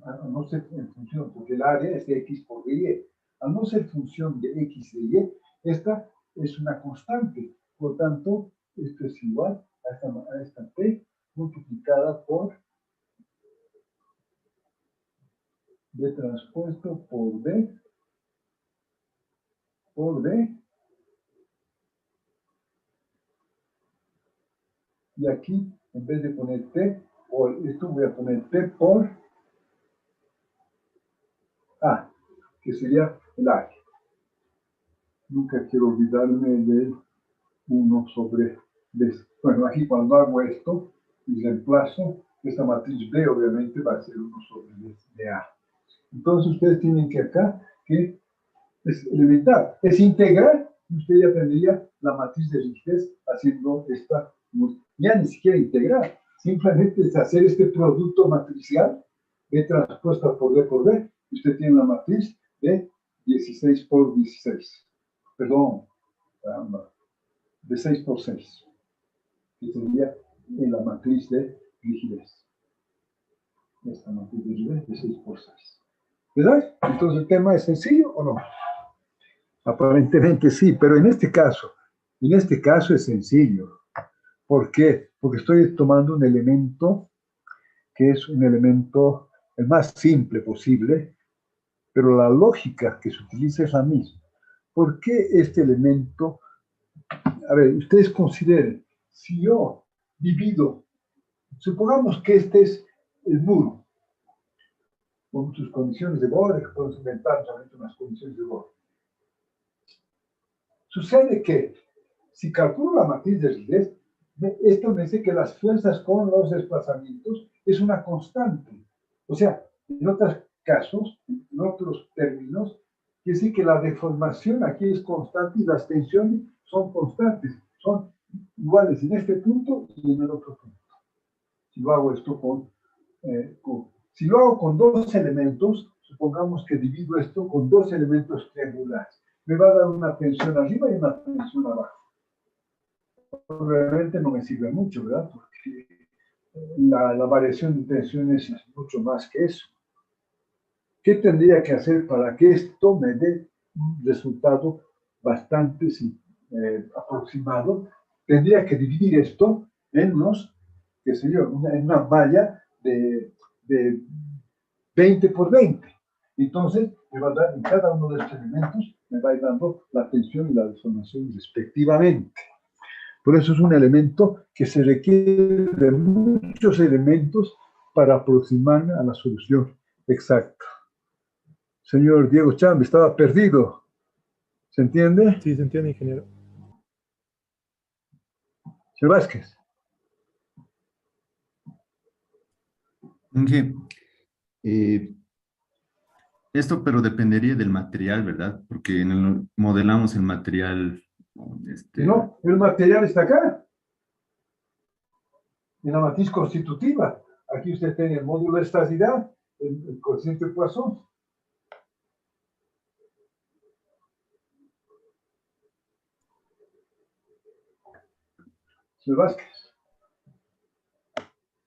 A: a no ser en función, porque el área es de X por Y, a no ser función de X y de Y, esta es una constante. Por lo tanto, esto es igual a esta T multiplicada por B transpuesto por B por B. Y aquí, en vez de poner T, por esto voy a poner T por A, que sería el área. Nunca quiero olvidarme del 1 sobre D. Bueno, aquí cuando hago esto y reemplazo, esta matriz B obviamente va a ser 1 sobre D de A. Entonces ustedes tienen que acá, que es elemental, es integrar, y usted ya tendría la matriz de rigidez haciendo esta, ya ni siquiera integrar, simplemente es hacer este producto matricial, B transpuesta por D, y usted tiene la matriz de 16 por 16. Perdón, de 6 por 6, que sería en la matriz de rigidez. Esta matriz de rigidez de 6 por 6. ¿Verdad? Entonces, ¿el tema es sencillo o no? Aparentemente sí, pero en este caso es sencillo. ¿Por qué? Porque estoy tomando un elemento que es un elemento el más simple posible, pero la lógica que se utiliza es la misma. ¿Por qué este elemento? A ver, ustedes consideren, si yo divido, supongamos que este es el muro, con sus condiciones de Bohr, que podemos inventar solamente unas condiciones de Bohr. Sucede que, si calculo la matriz de rigidez, esto me dice que las fuerzas con los desplazamientos es una constante. O sea, en otros casos, en otros términos, quiere decir que la deformación aquí es constante y las tensiones son constantes, son iguales en este punto y en el otro punto. Si lo hago esto si lo hago con dos elementos, supongamos que divido esto con dos elementos triangulares, me va a dar una tensión arriba y una tensión abajo. Realmente no me sirve mucho, ¿verdad? Porque la variación de tensiones es mucho más que eso. ¿Qué tendría que hacer para que esto me dé un resultado bastante aproximado? Tendría que dividir esto en qué sé yo, en una malla de 20 por 20. Entonces, me va a dar en cada uno de estos elementos, me va a ir dando la tensión y la deformación respectivamente. Por eso es un elemento que se requiere de muchos elementos para aproximar a la solución exacta. Señor Diego Cham, estaba perdido. ¿Se entiende?
H: Sí, se entiende, ingeniero.
A: Señor Vázquez.
C: Inge, Esto, pero dependería del material, ¿verdad? Porque modelamos el material,
A: No, el material está acá, en la matriz constitutiva. Aquí usted tiene el módulo de estasidad, el coeficiente de Poisson. Señor Vázquez.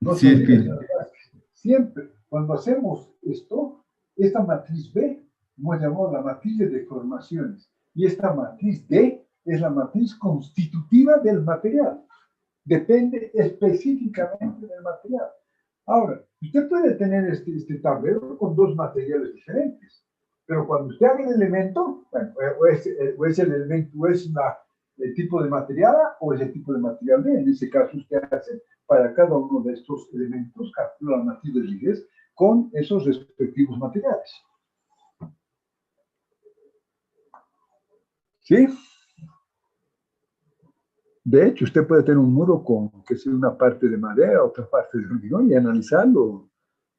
A: No
C: sí,
A: se
C: es
A: olvide,
C: que,
A: señor Vázquez. Siempre, cuando hacemos esto, esta matriz B, hemos llamado la matriz de deformaciones. Y esta matriz D es la matriz constitutiva del material. Depende específicamente del material. Ahora, usted puede tener este tablero con dos materiales diferentes, pero cuando usted haga el elemento, bueno, o es el elemento, o es el tipo de material A o es el tipo de material B. En ese caso, usted hace para cada uno de estos elementos, calcula la matriz de rigidez con esos respectivos materiales. ¿Sí? De hecho, usted puede tener un muro con, que sea una parte de madera, otra parte de hormigón, y analizarlo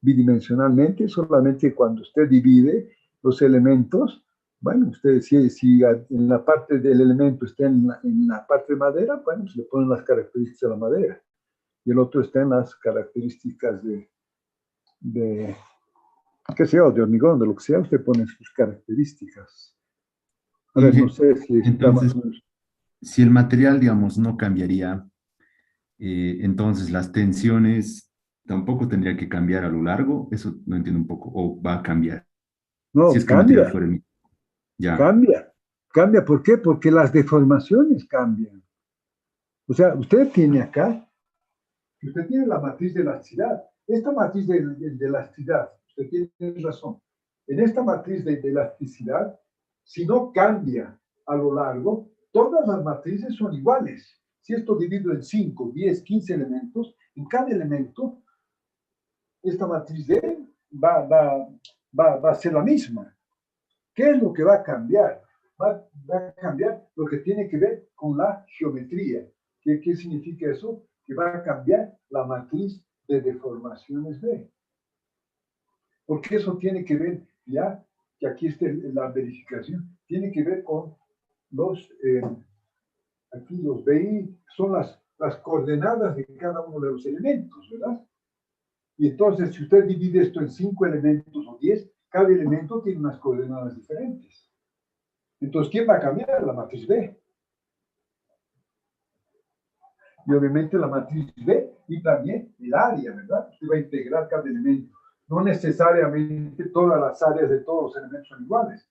A: bidimensionalmente, solamente cuando usted divide los elementos. Bueno, usted si en la parte del elemento está en la parte de madera, bueno, se le ponen las características de la madera, y el otro está en las características de qué sé yo, de hormigón, de lo que sea, usted pone sus características. A ver, no sé si está más
C: entonces,
A: o menos.
C: si el material, digamos, no cambiaría, entonces las tensiones tampoco tendría que cambiar a lo largo, eso no entiendo un poco, o va a cambiar, si
A: No,
C: es que el material
A: cambia,
C: fuera el mismo. Ya.
A: cambia, cambia. ¿Por qué? Porque las deformaciones cambian. O sea, usted tiene acá, usted tiene la matriz de elasticidad. Esta matriz de elasticidad, usted tiene razón. En esta matriz de elasticidad, si no cambia a lo largo, todas las matrices son iguales. Si esto divido en 5, 10, 15 elementos, en cada elemento, esta matriz D va a ser la misma. ¿Qué es lo que va a cambiar? Va a cambiar lo que tiene que ver con la geometría. ¿Qué significa eso? Que va a cambiar la matriz de deformaciones B. Porque eso tiene que ver, ya, que aquí está la verificación, tiene que ver con los, aquí los BI, son las coordenadas de cada uno de los elementos, ¿verdad? Y entonces, si usted divide esto en 5 elementos o 10, cada elemento tiene unas coordenadas diferentes. Entonces, ¿quién va a cambiar? La matriz B. Y obviamente la matriz B y también el área, ¿verdad? Usted va a integrar cada elemento. No necesariamente todas las áreas de todos los elementos son iguales.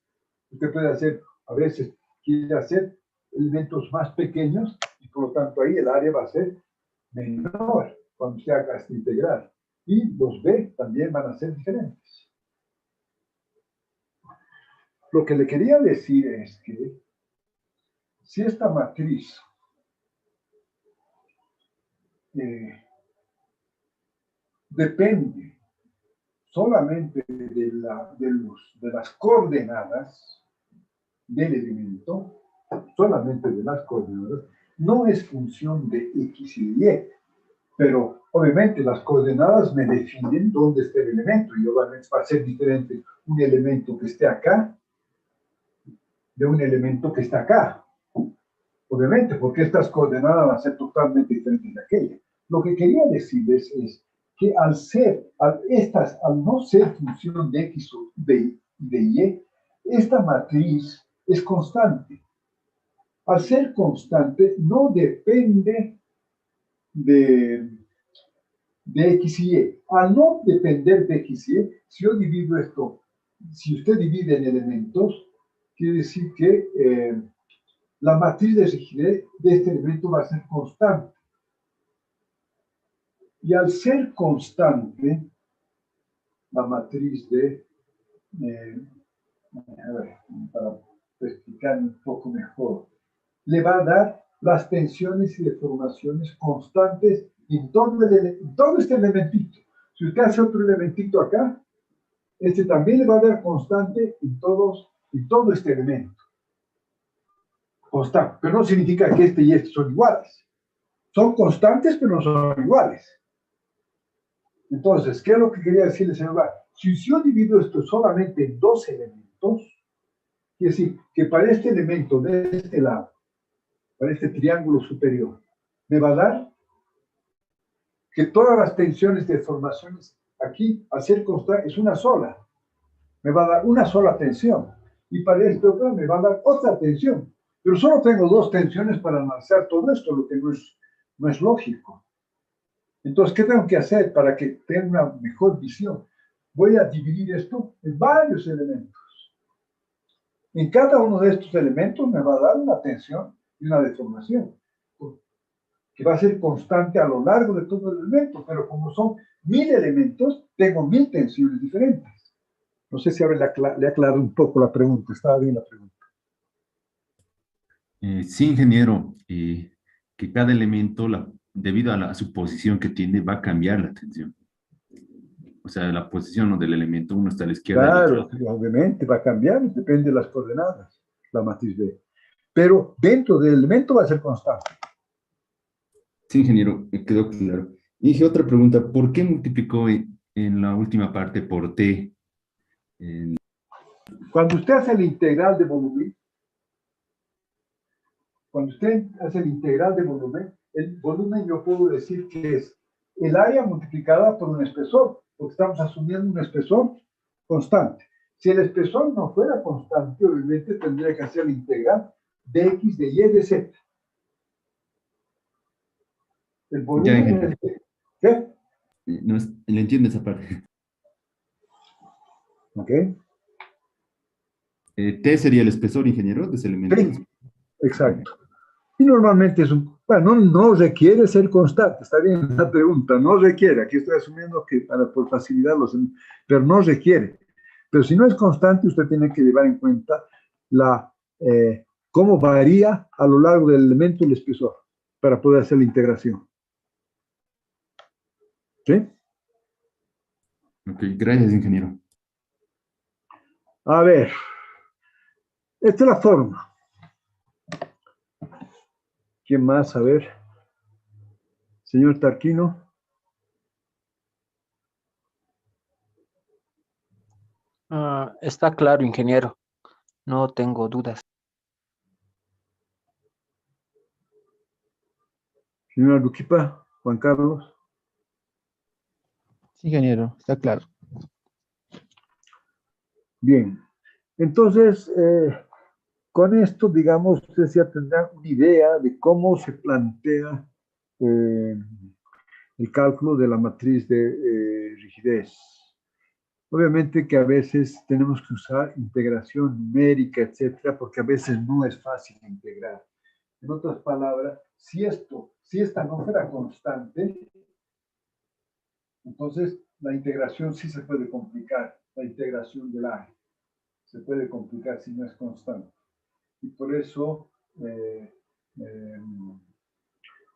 A: Usted puede hacer, a veces, quiere hacer elementos más pequeños y por lo tanto ahí el área va a ser menor cuando usted haga este integral. Y los B también van a ser diferentes. Lo que le quería decir es que si esta matriz depende solamente de las coordenadas del elemento, solamente de las coordenadas, no es función de X y de Y, pero obviamente las coordenadas me definen dónde está el elemento, y obviamente va a ser diferente un elemento que esté acá de un elemento que está acá. Obviamente, porque estas coordenadas van a ser totalmente diferentes de aquellas. Lo que quería decirles es que al no ser función de X o de Y, esta matriz es constante. Al ser constante, no depende de X y Y. Al no depender de X y Y, si yo divido esto, si usted divide en elementos, quiere decir que la matriz de rigidez de este elemento va a ser constante. Y al ser constante, la matriz a ver, para explicar un poco mejor, le va a dar las tensiones y deformaciones constantes en todo este elementito. Si usted hace otro elementito acá, este también le va a dar constante en todo este elemento. Constante, pero no significa que este y este son iguales. Son constantes, pero no son iguales. Entonces, ¿qué es lo que quería decirle, señor Bar? Si yo divido esto solamente en dos elementos, quiere decir que para este elemento de este lado, para este triángulo superior, me va a dar que todas las tensiones de deformaciones aquí, al ser constante, es una sola. Me va a dar una sola tensión. Y para este otro me va a dar otra tensión. Pero solo tengo dos tensiones para analizar todo esto, lo que no es lógico. Entonces, ¿qué tengo que hacer para que tenga una mejor visión? Voy a dividir esto en varios elementos. En cada uno de estos elementos me va a dar una tensión y una deformación, que va a ser constante a lo largo de todo el elemento, pero como son 1000 elementos, tengo 1000 tensiones diferentes. No sé si ahora le aclaro un poco la pregunta, estaba bien la pregunta.
C: Sí, ingeniero, que cada elemento, debido a su posición que tiene, va a cambiar la tensión. O sea, la posición, ¿no?, del elemento, uno está a la izquierda y el otro.
A: Claro, obviamente va a cambiar, depende de las coordenadas, la matriz B. Pero dentro del elemento va a ser constante.
C: Sí, ingeniero, me quedó claro. Y dije otra pregunta, ¿por qué multiplicó en la última parte por T?
A: Cuando usted hace el integral de volumen, el volumen yo puedo decir que es el área multiplicada por un espesor, porque estamos asumiendo un espesor constante. Si el espesor no fuera constante, obviamente tendría que hacer el integral de X, de Y, de Z. El
C: Ya,
A: volumen
C: ingeniero.
A: es... ¿Qué?
C: No, le entiendo esa parte.
A: ¿Ok?
C: T sería el espesor, ingeniero, de ese elemento.
A: Sí, exacto. Y normalmente es bueno, no requiere ser constante, está bien la pregunta, no requiere, aquí estoy asumiendo que por facilidad pero no requiere. Pero si no es constante, usted tiene que llevar en cuenta cómo varía a lo largo del elemento el espesor para poder hacer la integración. ¿Sí?
C: Ok, gracias, ingeniero.
A: A ver, esta es la forma. ¿Quién más? A ver. Señor Tarquino.
B: Está claro, ingeniero. No tengo dudas.
A: Señor Luquipa, Juan Carlos.
E: Sí, ingeniero, está claro.
A: Bien. Entonces, con esto, digamos, ustedes ya tendrán una idea de cómo se plantea el cálculo de la matriz de rigidez. Obviamente que a veces tenemos que usar integración numérica, etcétera, porque a veces no es fácil integrar. En otras palabras, si esta no fuera constante, entonces la integración sí se puede complicar, la integración del área se puede complicar si no es constante. Y por eso,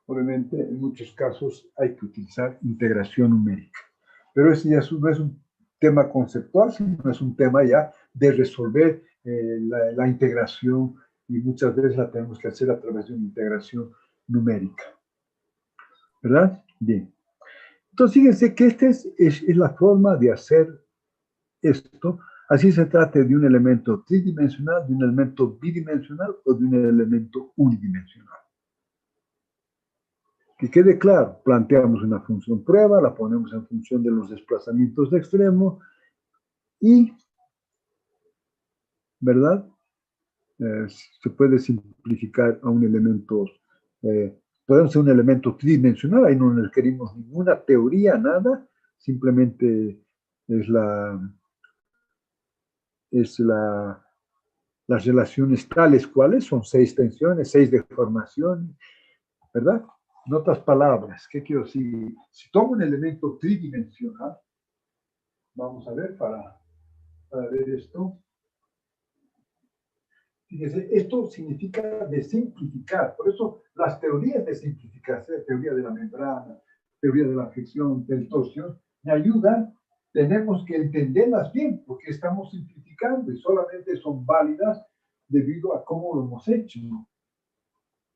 A: obviamente, en muchos casos hay que utilizar integración numérica. Pero ese ya no es un tema conceptual, sino es un tema ya de resolver la integración, y muchas veces la tenemos que hacer a través de una integración numérica. ¿Verdad? Bien. Entonces, fíjense que esta es la forma de hacer esto. Así se trata de un elemento tridimensional, de un elemento bidimensional o de un elemento unidimensional. Que quede claro, planteamos una función prueba, la ponemos en función de los desplazamientos de extremo y, ¿verdad? Se puede simplificar a un elemento, podemos ser un elemento tridimensional, ahí no requerimos ninguna teoría, nada, simplemente es las relaciones tales cuales son 6 tensiones, 6 deformaciones, ¿verdad? En otras palabras, ¿qué quiero decir? Si tomo un elemento tridimensional, vamos a ver para ver esto. Fíjese, esto significa de simplificar, por eso las teorías de simplificación, teoría de la membrana, teoría de la fricción, del torsión, me ayudan, tenemos que entenderlas bien, porque estamos simplificando y solamente son válidas debido a cómo lo hemos hecho.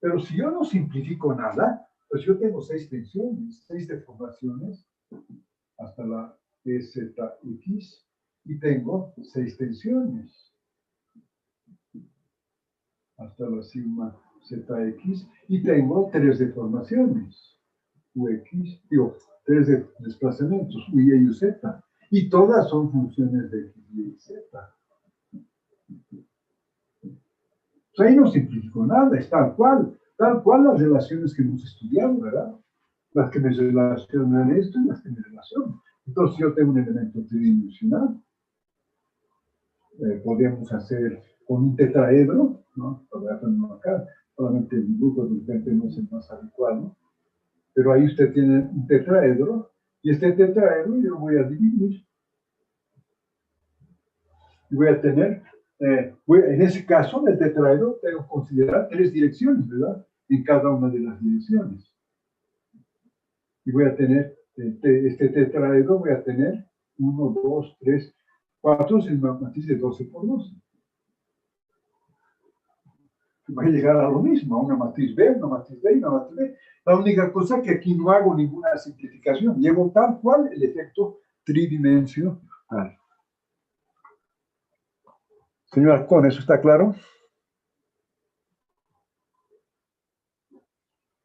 A: Pero si yo no simplifico nada, pues yo tengo 6 tensiones, 6 deformaciones, hasta la EZX y tengo 6 tensiones hasta la sigma ZX y tengo 3 deformaciones, UX, digo, 3 desplazamientos, UY y UZ, y todas son funciones de X, Y y Z. Pues ahí no simplificó nada, es tal cual las relaciones que hemos estudiado, ¿verdad? Las que me relacionan esto y las que me relacionan. Entonces yo tengo un elemento tridimensional. Podríamos hacer con un tetraedro, ¿no? Lo voy a poner acá, solamente el dibujo de repente no es el más adecuado, pero ahí usted tiene un tetraedro, y este tetraedro yo lo voy a dividir. Y voy a tener, en ese caso, del tetraedro, tengo que considerar 3 direcciones, ¿verdad? En cada una de las direcciones. Y voy a tener, este tetraedro, voy a tener 1, 2, 3, 4, es una matriz de 12 por 12. Va a llegar a lo mismo, a una matriz B, una matriz B y una matriz B. La única cosa que aquí no hago ninguna simplificación, llevo tal cual el efecto tridimensional. Señor Con, ¿eso está claro?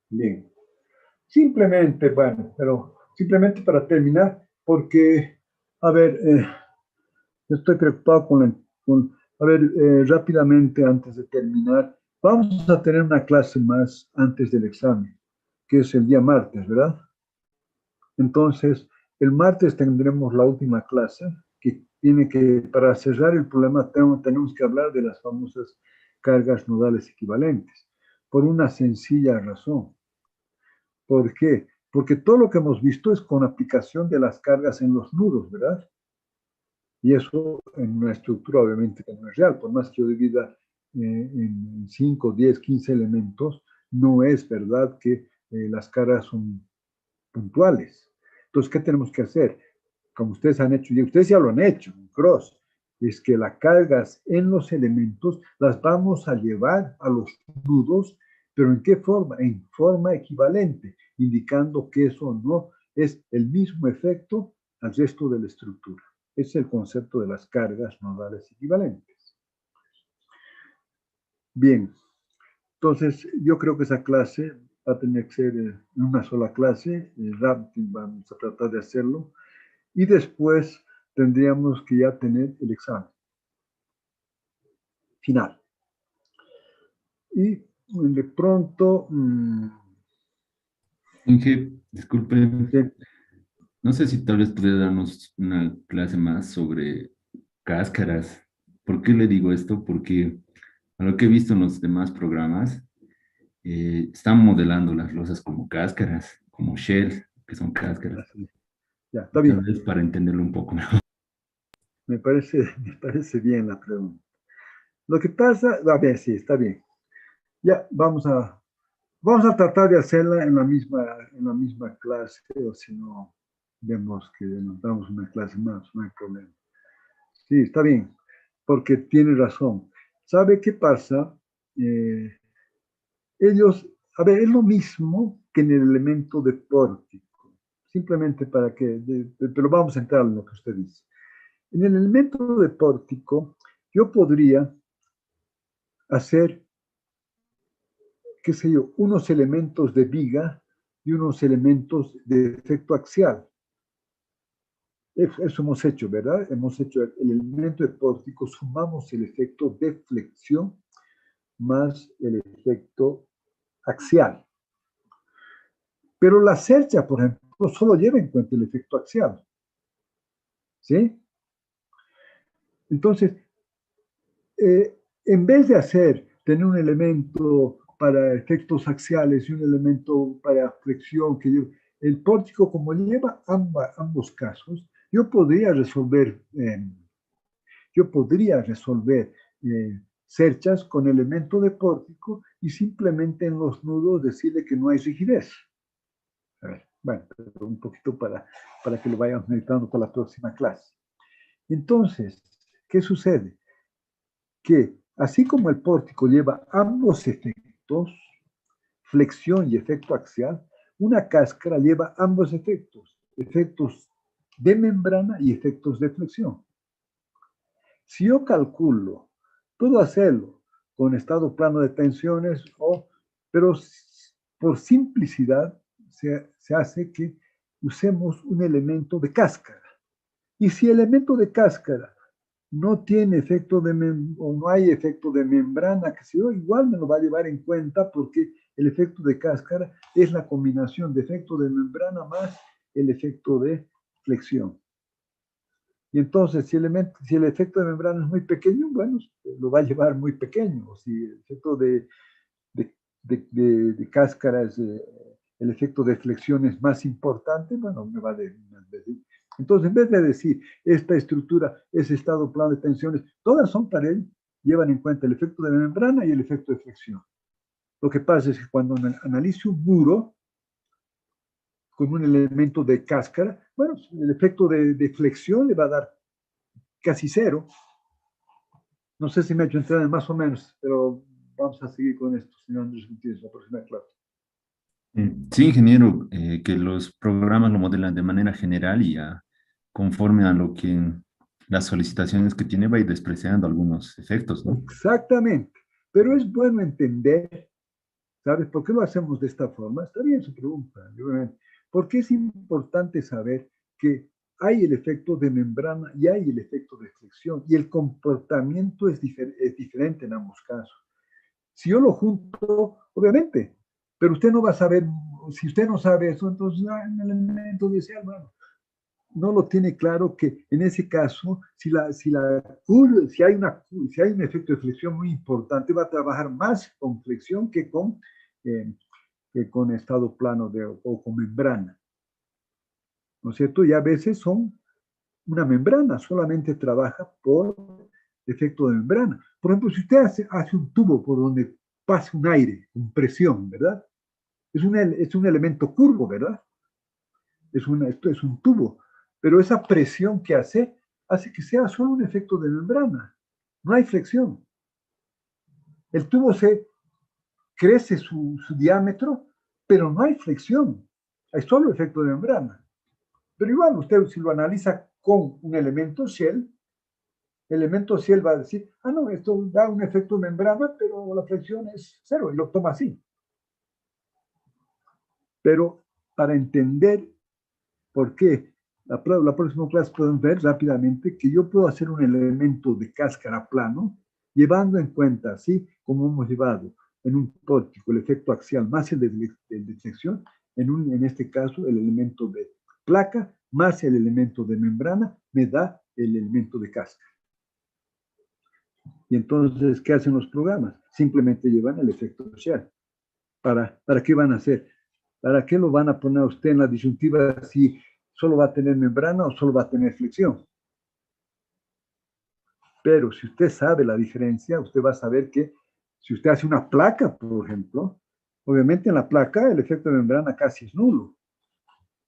A: Bien. Simplemente, bueno, pero simplemente para terminar, porque, a ver, estoy preocupado a ver, rápidamente antes de terminar, vamos a tener una clase más antes del examen, que es el día martes, ¿verdad? Entonces, el martes tendremos la última clase, que tiene que, para cerrar el problema, tenemos que hablar de las famosas cargas nodales equivalentes, por una sencilla razón. ¿Por qué? Porque todo lo que hemos visto es con aplicación de las cargas en los nudos, ¿verdad? Y eso en una estructura obviamente que no es real, por más que yo divida en 5, 10, 15 elementos, no es verdad que las cargas son puntuales. Entonces, ¿qué tenemos que hacer? Como ustedes han hecho, y ustedes ya lo han hecho en Cross, es que las cargas en los elementos las vamos a llevar a los nudos, pero ¿en qué forma? En forma equivalente, indicando que eso no es el mismo efecto al resto de la estructura. Ese es el concepto de las cargas nodales equivalentes. Bien, entonces yo creo que esa clase va a tener que ser en una sola clase, rápido vamos a tratar de hacerlo, y después tendríamos que ya tener el examen final. Y de pronto...
C: Inge, disculpen,
A: bien,
C: no sé si tal vez puede darnos una clase más sobre cáscaras. ¿Por qué le digo esto? Porque a lo que he visto en los demás programas, están modelando las losas como cáscaras, como shell, que son cáscaras.
A: así, ya, está
C: Tal
A: bien.
C: vez para entenderlo un poco mejor.
A: Me parece bien la pregunta. Lo que pasa, a ver, sí, está bien. Ya, vamos a tratar de hacerla en la misma clase, o si no, vemos que nos damos una clase más, no hay problema. Sí, está bien, porque tiene razón. ¿Sabe qué pasa? Ellos, a ver, es lo mismo que en el elemento de pórtico, simplemente para que, pero vamos a entrar en lo que usted dice. En el elemento de pórtico, yo podría hacer, qué sé yo, unos elementos de viga y unos elementos de efecto axial. Eso hemos hecho, ¿verdad? Hemos hecho el elemento de pórtico, sumamos el efecto de flexión más el efecto axial. Pero la cercha, por ejemplo, solo lleva en cuenta el efecto axial. ¿Sí? Entonces, en vez de tener un elemento para efectos axiales y un elemento para flexión, el pórtico, como lleva ambos casos, yo podría resolver cerchas con elemento de pórtico y simplemente en los nudos decirle que no hay rigidez. A ver, bueno, pero un poquito para que lo vayamos meditando para la próxima clase. Entonces, ¿qué sucede? Que así como el pórtico lleva ambos efectos, flexión y efecto axial, una cáscara lleva ambos efectos de membrana y efectos de flexión. Si yo calculo, puedo hacerlo con estado plano de tensiones, pero por simplicidad se hace que usemos un elemento de cáscara. Y si el elemento de cáscara no tiene efecto o no hay efecto de membrana, que si yo igual me lo va a llevar en cuenta porque el efecto de cáscara es la combinación de efecto de membrana más el efecto de flexión. Y entonces, si el efecto de membrana es muy pequeño, bueno, lo va a llevar muy pequeño. Si el efecto de cáscara es, el efecto de flexión es más importante, bueno, me va a decir. Entonces, en vez de decir, esta estructura es estado plano de tensiones, todas son para él, llevan en cuenta el efecto de membrana y el efecto de flexión. Lo que pasa es que cuando analice un muro con un elemento de cáscara, bueno, el efecto de flexión le va a dar casi cero. No sé si me he hecho entender más o menos, pero vamos a seguir con esto, señor Andrés Gutiérrez, la próxima clase.
C: Sí, ingeniero, que los programas lo modelan de manera general y ya conforme a lo que las solicitaciones que tiene va a ir despreciando algunos efectos, ¿no?
A: Exactamente, pero es bueno entender, ¿sabes por qué lo hacemos de esta forma? Está bien su pregunta, obviamente. Porque es importante saber que hay el efecto de membrana y hay el efecto de flexión, y el comportamiento es diferente en ambos casos. Si yo lo junto, obviamente, pero usted no va a saber, si usted no sabe eso, entonces un elemento dice, bueno, no lo tiene claro que en ese caso, si hay un efecto de flexión muy importante, va a trabajar más con flexión que con estado plano o con membrana. ¿No es cierto? Y a veces una membrana, solamente trabaja por efecto de membrana. Por ejemplo, si usted hace un tubo por donde pasa un aire, con presión, ¿verdad? Es un elemento curvo, ¿verdad? Esto es un tubo. Pero esa presión que hace que sea solo un efecto de membrana. No hay flexión. El tubo crece su diámetro, pero no hay flexión. Hay solo efecto de membrana. Pero igual, usted si lo analiza con un elemento shell, el elemento shell va a decir, no, esto da un efecto de membrana, pero la flexión es cero, y lo toma así. Pero para entender por qué, la próxima clase pueden ver rápidamente que yo puedo hacer un elemento de cáscara plano, llevando en cuenta, así como hemos llevado en un pórtico el efecto axial más el de flexión, en este caso el elemento de placa más el elemento de membrana me da el elemento de cáscara. Y entonces, ¿qué hacen los programas? Simplemente llevan el efecto shell. ¿Para qué van a hacer? ¿Para qué lo van a poner a usted en la disyuntiva si solo va a tener membrana o solo va a tener flexión? Pero si usted sabe la diferencia, usted va a saber que si usted hace una placa, por ejemplo, obviamente en la placa el efecto de membrana casi es nulo.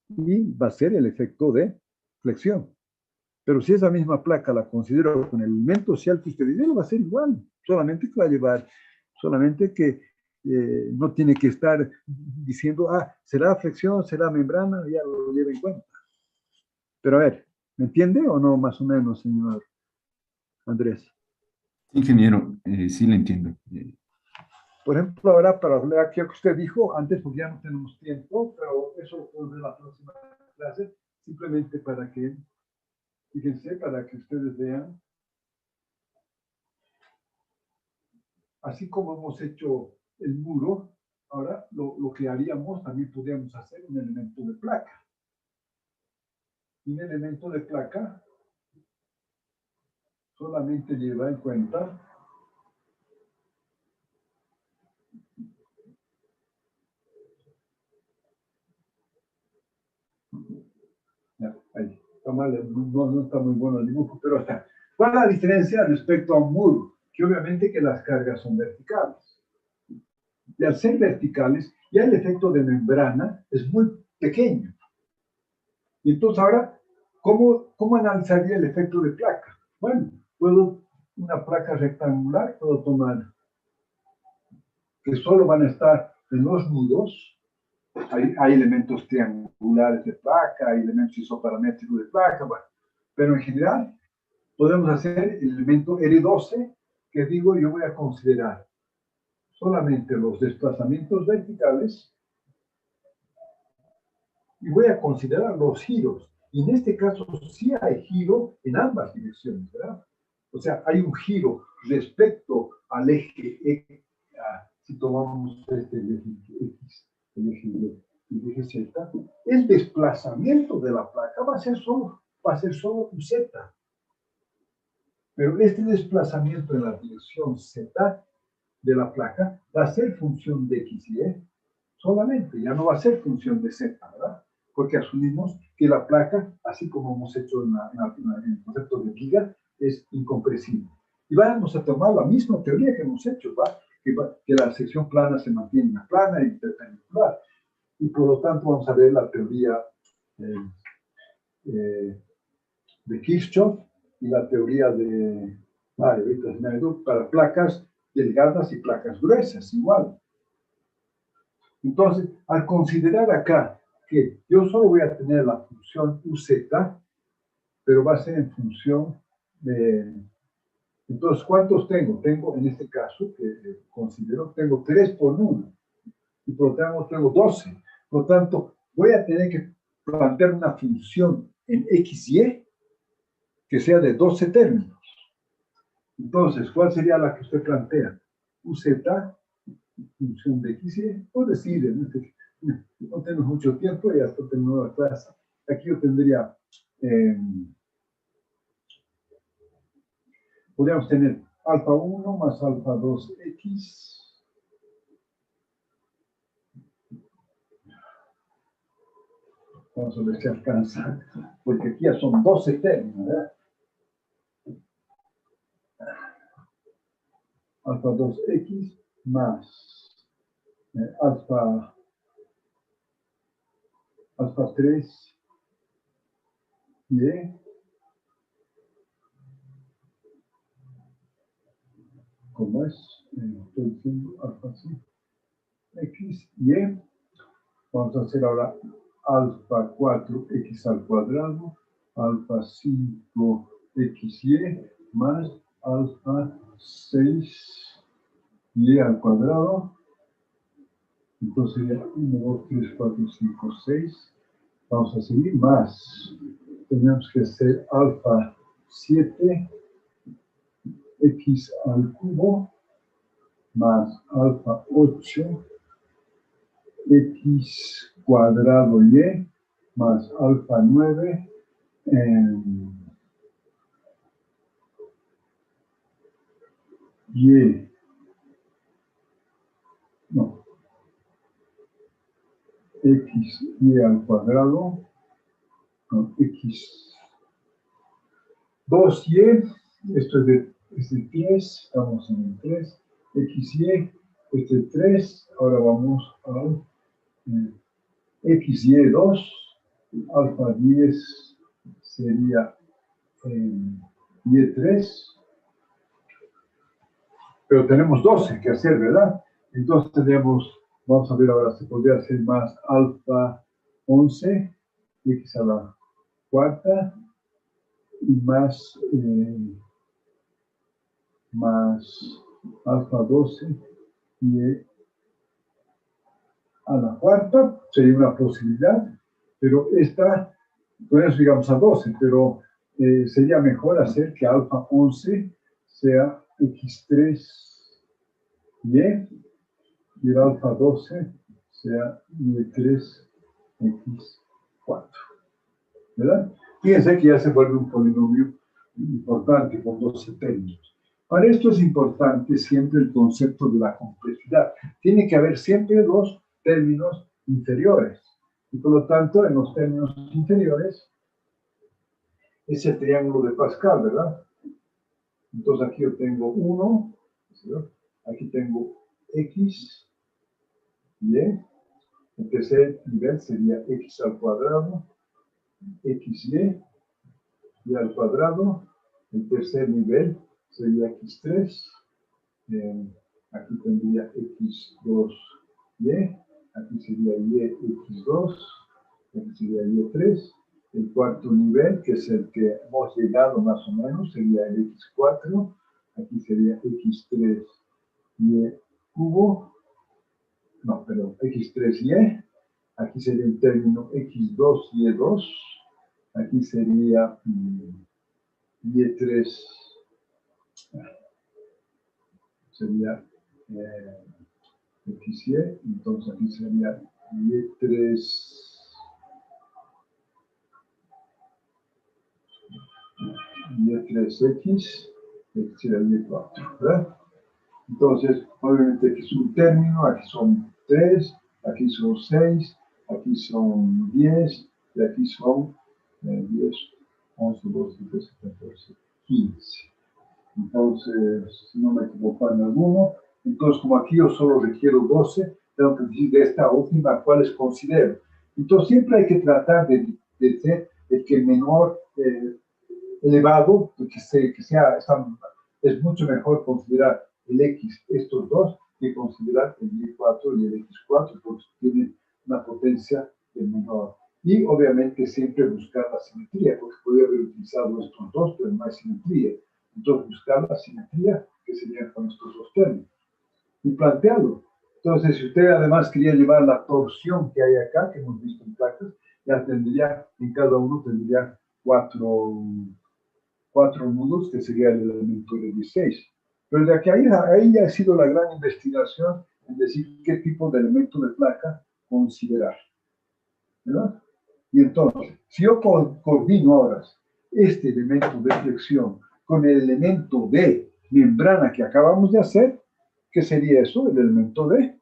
A: Y va a ser el efecto de flexión. Pero si esa misma placa la considero con el elemento shell que usted dice, va a ser igual. Solamente que va a llevar, solamente que no tiene que estar diciendo, será flexión, será membrana, ya lo lleva en cuenta. Pero a ver, ¿me entiende o no más o menos, señor Andrés?
C: Ingeniero, sí le entiendo.
A: Por ejemplo, ahora para hablar aquí lo que usted dijo antes, porque ya no tenemos tiempo, pero eso lo podemos ver en la próxima clase, simplemente para que, fíjense, para que ustedes vean. Así como hemos hecho el muro, ahora lo que haríamos, también podríamos hacer un elemento de placa. Un elemento de placa solamente lleva en cuenta ahí, está mal, no está muy bueno el dibujo, pero está. ¿Cuál es la diferencia respecto a un muro? Que obviamente que las cargas son verticales. Y al ser verticales, ya el efecto de membrana es muy pequeño. Y entonces ahora, ¿cómo analizaría el efecto de placa? Bueno, una placa rectangular, puedo tomar que solo van a estar en los nudos, hay elementos triangulares de placa, hay elementos isoparamétricos de placa, bueno, pero en general podemos hacer el elemento R12, que digo, yo voy a considerar solamente los desplazamientos verticales y voy a considerar los giros. Y en este caso sí hay giro en ambas direcciones, ¿verdad? O sea, hay un giro respecto al eje X, si tomamos este el eje X, el eje Y, el eje Z, el desplazamiento de la placa va a ser solo un Z. Pero este desplazamiento en la dirección Z de la placa va a ser función de X y Y solamente, ya no va a ser función de Z, ¿verdad? Porque asumimos que la placa, así como hemos hecho en el concepto de giga, es incompresible. Y vamos a tomar la misma teoría que hemos hecho, ¿va? Que la sección plana se mantiene plana y perpendicular. Y por lo tanto vamos a ver la teoría de Kirchhoff y la teoría de para placas delgadas y placas gruesas, igual. Entonces, al considerar acá que yo solo voy a tener la función UZ, pero va a ser en función de... Entonces, ¿cuántos tengo? Tengo, en este caso, que considero, tengo 3 por 1. Y por lo tanto, tengo 12. Por lo tanto, voy a tener que plantear una función en XY que sea de 12 términos. Entonces, ¿cuál sería la que usted plantea? UZ, función de XY, o decir, no tenemos mucho tiempo y hasta tenemos la clase. Aquí yo tendría, podríamos tener alfa 1 más alfa 2x. Vamos a ver si alcanza, porque aquí ya son 12 términos, ¿verdad? Alfa 2x más alfa 3 y ¿cómo es? Estoy diciendo alfa sí, x y vamos a hacer ahora alfa 4x al cuadrado, alfa 5xy más alfa 6y al cuadrado. Entonces sería 1, 2, 3, 4, 5, 6. Vamos a seguir más. Tenemos que hacer alfa 7 x al cubo más alfa 8 x cuadrado y más alfa 9 y no x y al cuadrado no, x 2y, esto es de 3, estamos en el 3, xy, este es 3, ahora vamos a xy2, alfa 10 sería y3, pero tenemos 12 que hacer, ¿verdad? Entonces tenemos, vamos a ver ahora, se podría hacer más alfa 11, x a la cuarta, y más alfa 12 y a la cuarta, sería una posibilidad, pero esta, con eso llegamos a 12, pero sería mejor hacer que alfa 11 sea x3 y el alfa 12 sea y3 x4, ¿verdad? Fíjense que ya se vuelve un polinomio importante con 12 términos. Para esto es importante siempre el concepto de la complejidad. Tiene que haber siempre 2 términos inferiores. Y por lo tanto, en los términos inferiores, es el triángulo de Pascal, ¿verdad? Entonces aquí yo tengo 1, aquí tengo x, y el tercer nivel sería x al cuadrado, xy, y al cuadrado, el tercer nivel sería x3, aquí tendría x2y, aquí sería YX2, aquí sería Y3. El cuarto nivel, que es el que hemos llegado más o menos, sería el X4. Aquí sería X3 Y cubo. No, perdón, X3Y. Aquí sería el término X2Y2. Aquí sería Y3. Sería XY. Entonces aquí sería Y3. Y3X, aquí sería Y4, ¿verdad? Entonces, obviamente aquí es un término, aquí son 3, aquí son 6, aquí son 10, y aquí son 10, 11, 12, 13, 14, 15. Entonces, si no me equivoco en alguno, entonces como aquí yo solo requiero 12, tengo que decir de esta última cuáles considero. Entonces, siempre hay que tratar de ser el que menor elevado, es mucho mejor considerar el X, estos dos, que considerar el Y4 y el X4, porque tienen una potencia de menor. Y obviamente siempre buscar la simetría, porque podría haber utilizado estos dos, pero no hay simetría. Entonces buscar la simetría, que sería con estos dos términos. Y plantearlo. Entonces, si usted además quería llevar la torsión que hay acá, que hemos visto en placas, ya tendría, en cada uno tendría cuatro nudos, que sería el elemento de 16. Pero de aquí ahí ya ha sido la gran investigación en decir qué tipo de elemento de placa considerar, ¿verdad? Y entonces, si yo coordino ahora este elemento de flexión con el elemento de membrana que acabamos de hacer, ¿qué sería eso? El elemento de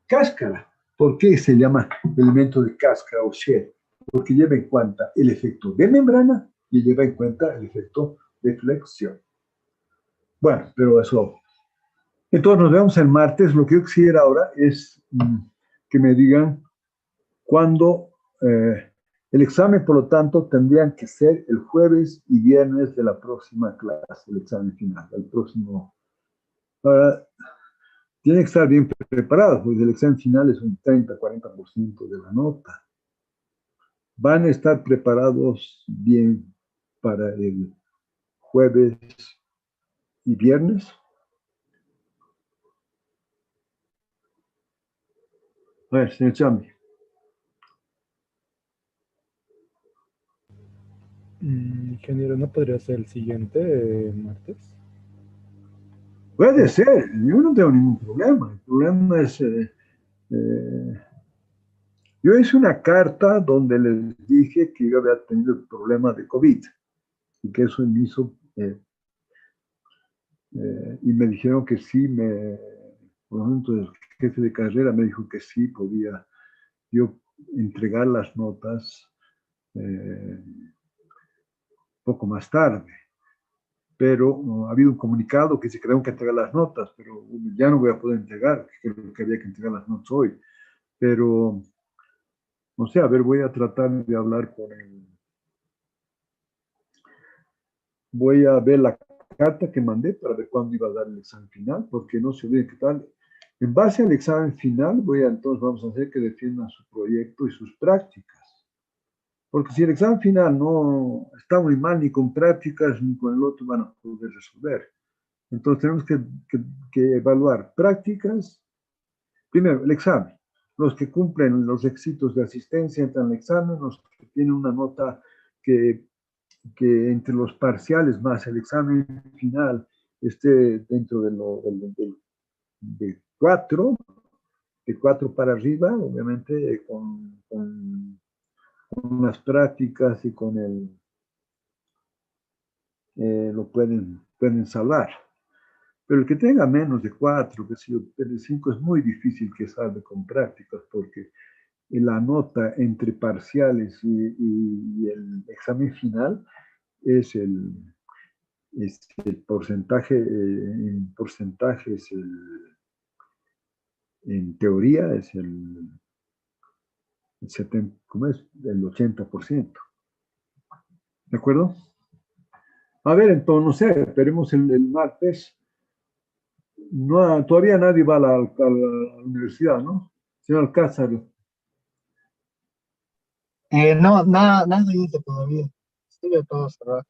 A: cáscara. ¿Por qué se llama elemento de cáscara o shell? Porque lleva en cuenta el efecto de membrana y lleva en cuenta el efecto de flexión. Bueno, pero eso. Entonces nos vemos el martes. Lo que yo quisiera ahora es que me digan cuándo el examen, por lo tanto, tendrían que ser el jueves y viernes de la próxima clase, el examen final, el próximo. Ahora, tienen que estar bien preparados, porque el examen final es un 30-40% de la nota. Van a estar preparados bien para el jueves y viernes. A ver, señor Chami.
E: Ingeniero, ¿no podría ser el siguiente martes?
A: Puede ser, yo no tengo ningún problema. El problema es, yo hice una carta donde les dije que yo había tenido el problema de COVID y que eso me hizo, y me dijeron que sí, por lo menos el jefe de carrera me dijo que sí podía yo entregar las notas poco más tarde. Pero ha habido un comunicado que se creó que entregar las notas, pero ya no voy a poder entregar, creo que había que entregar las notas hoy. Pero, no sé, a ver, voy a tratar de hablar con él. Voy a ver la carta que mandé para ver cuándo iba a dar el examen final, porque no se olviden que tal. En base al examen final, entonces vamos a hacer que defiendan su proyecto y sus prácticas. Porque si el examen final no está muy mal ni con prácticas ni con el otro, van a poder resolver. Entonces tenemos que evaluar prácticas. Primero, el examen. Los que cumplen los requisitos de asistencia entran al examen, los que tienen una nota que entre los parciales más el examen final esté dentro de 4, de 4 para arriba, obviamente con las prácticas y con lo pueden salvar. Pero el que tenga menos de 4, que sé yo, de 5, es muy difícil que salve con prácticas, porque la nota entre parciales y el examen final es el porcentaje, en porcentajes, en teoría es el 70, ¿cómo es? El 80%. ¿De acuerdo? A ver, entonces, no sé, esperemos el martes. No, todavía nadie va a la universidad, ¿no? Señor Cáceres.
H: No, nada hice todavía. Sigue todo cerrado.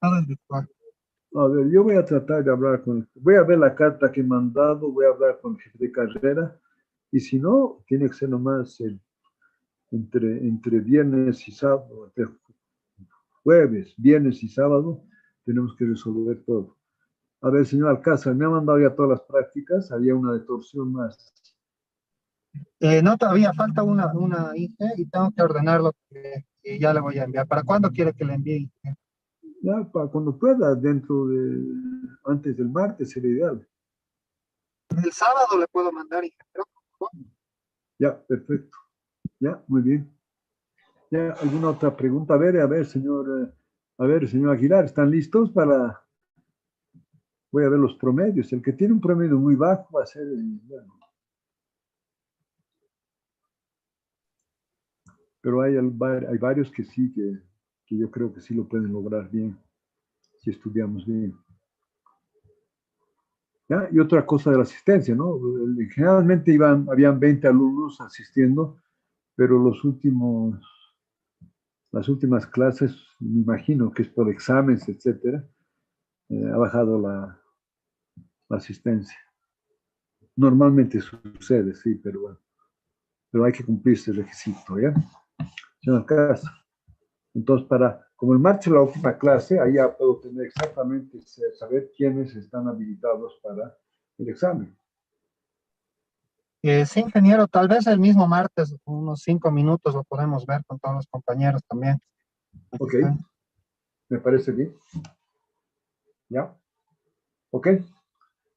H: Nada es virtual.
A: A ver, yo voy a tratar de hablar voy a ver la carta que he mandado, voy a hablar con el jefe de carrera, y si no, tiene que ser nomás entre viernes y sábado, entre jueves, viernes y sábado, tenemos que resolver todo. A ver, señor Alcázar, me ha mandado ya todas las prácticas, había una de torsión más.
H: No, todavía falta una IG y tengo que ordenarlo y ya le voy a enviar. ¿Para cuándo quiere que le envíe?
A: Ya, para cuando pueda, antes del martes sería ideal.
H: El sábado le puedo mandar, ingeniero.
A: Ya, perfecto. Ya, muy bien. ¿Ya alguna otra pregunta? A ver, señor Aguilar, ¿están listos para...? Voy a ver los promedios. El que tiene un promedio muy bajo va a ser bueno. Pero hay varios que sí, que yo creo que sí lo pueden lograr bien, si estudiamos bien. ¿Ya? Y otra cosa de la asistencia, ¿no? Generalmente habían 20 alumnos asistiendo, pero las últimas clases, me imagino que es por exámenes, etcétera, ha bajado la asistencia. Normalmente sucede, sí, pero bueno. Pero hay que cumplir ese requisito, ¿ya? Señor Casa. Entonces, como el martes es la última clase, ahí ya puedo tener exactamente, saber quiénes están habilitados para el examen.
H: Sí, ingeniero, tal vez el mismo martes, unos 5 minutos lo podemos ver con todos los compañeros también.
A: Ok, me parece bien. ¿Ya? Ok,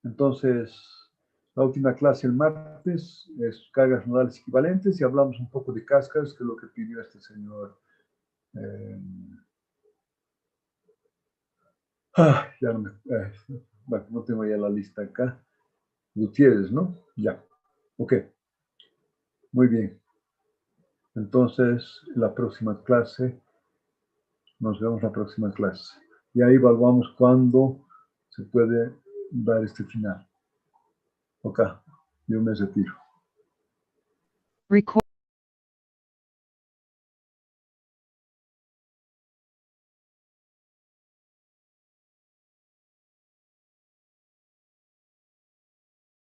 A: entonces, la última clase el martes es cargas nodales equivalentes y hablamos un poco de cáscaras, que es lo que pidió este señor. Ya no bueno, no tengo ya la lista acá. Gutiérrez, ¿no? Ya. Ok. Muy bien. Entonces, la próxima clase, nos vemos la próxima clase. Y ahí evaluamos cuándo se puede dar este final. Ok. Yo me retiro.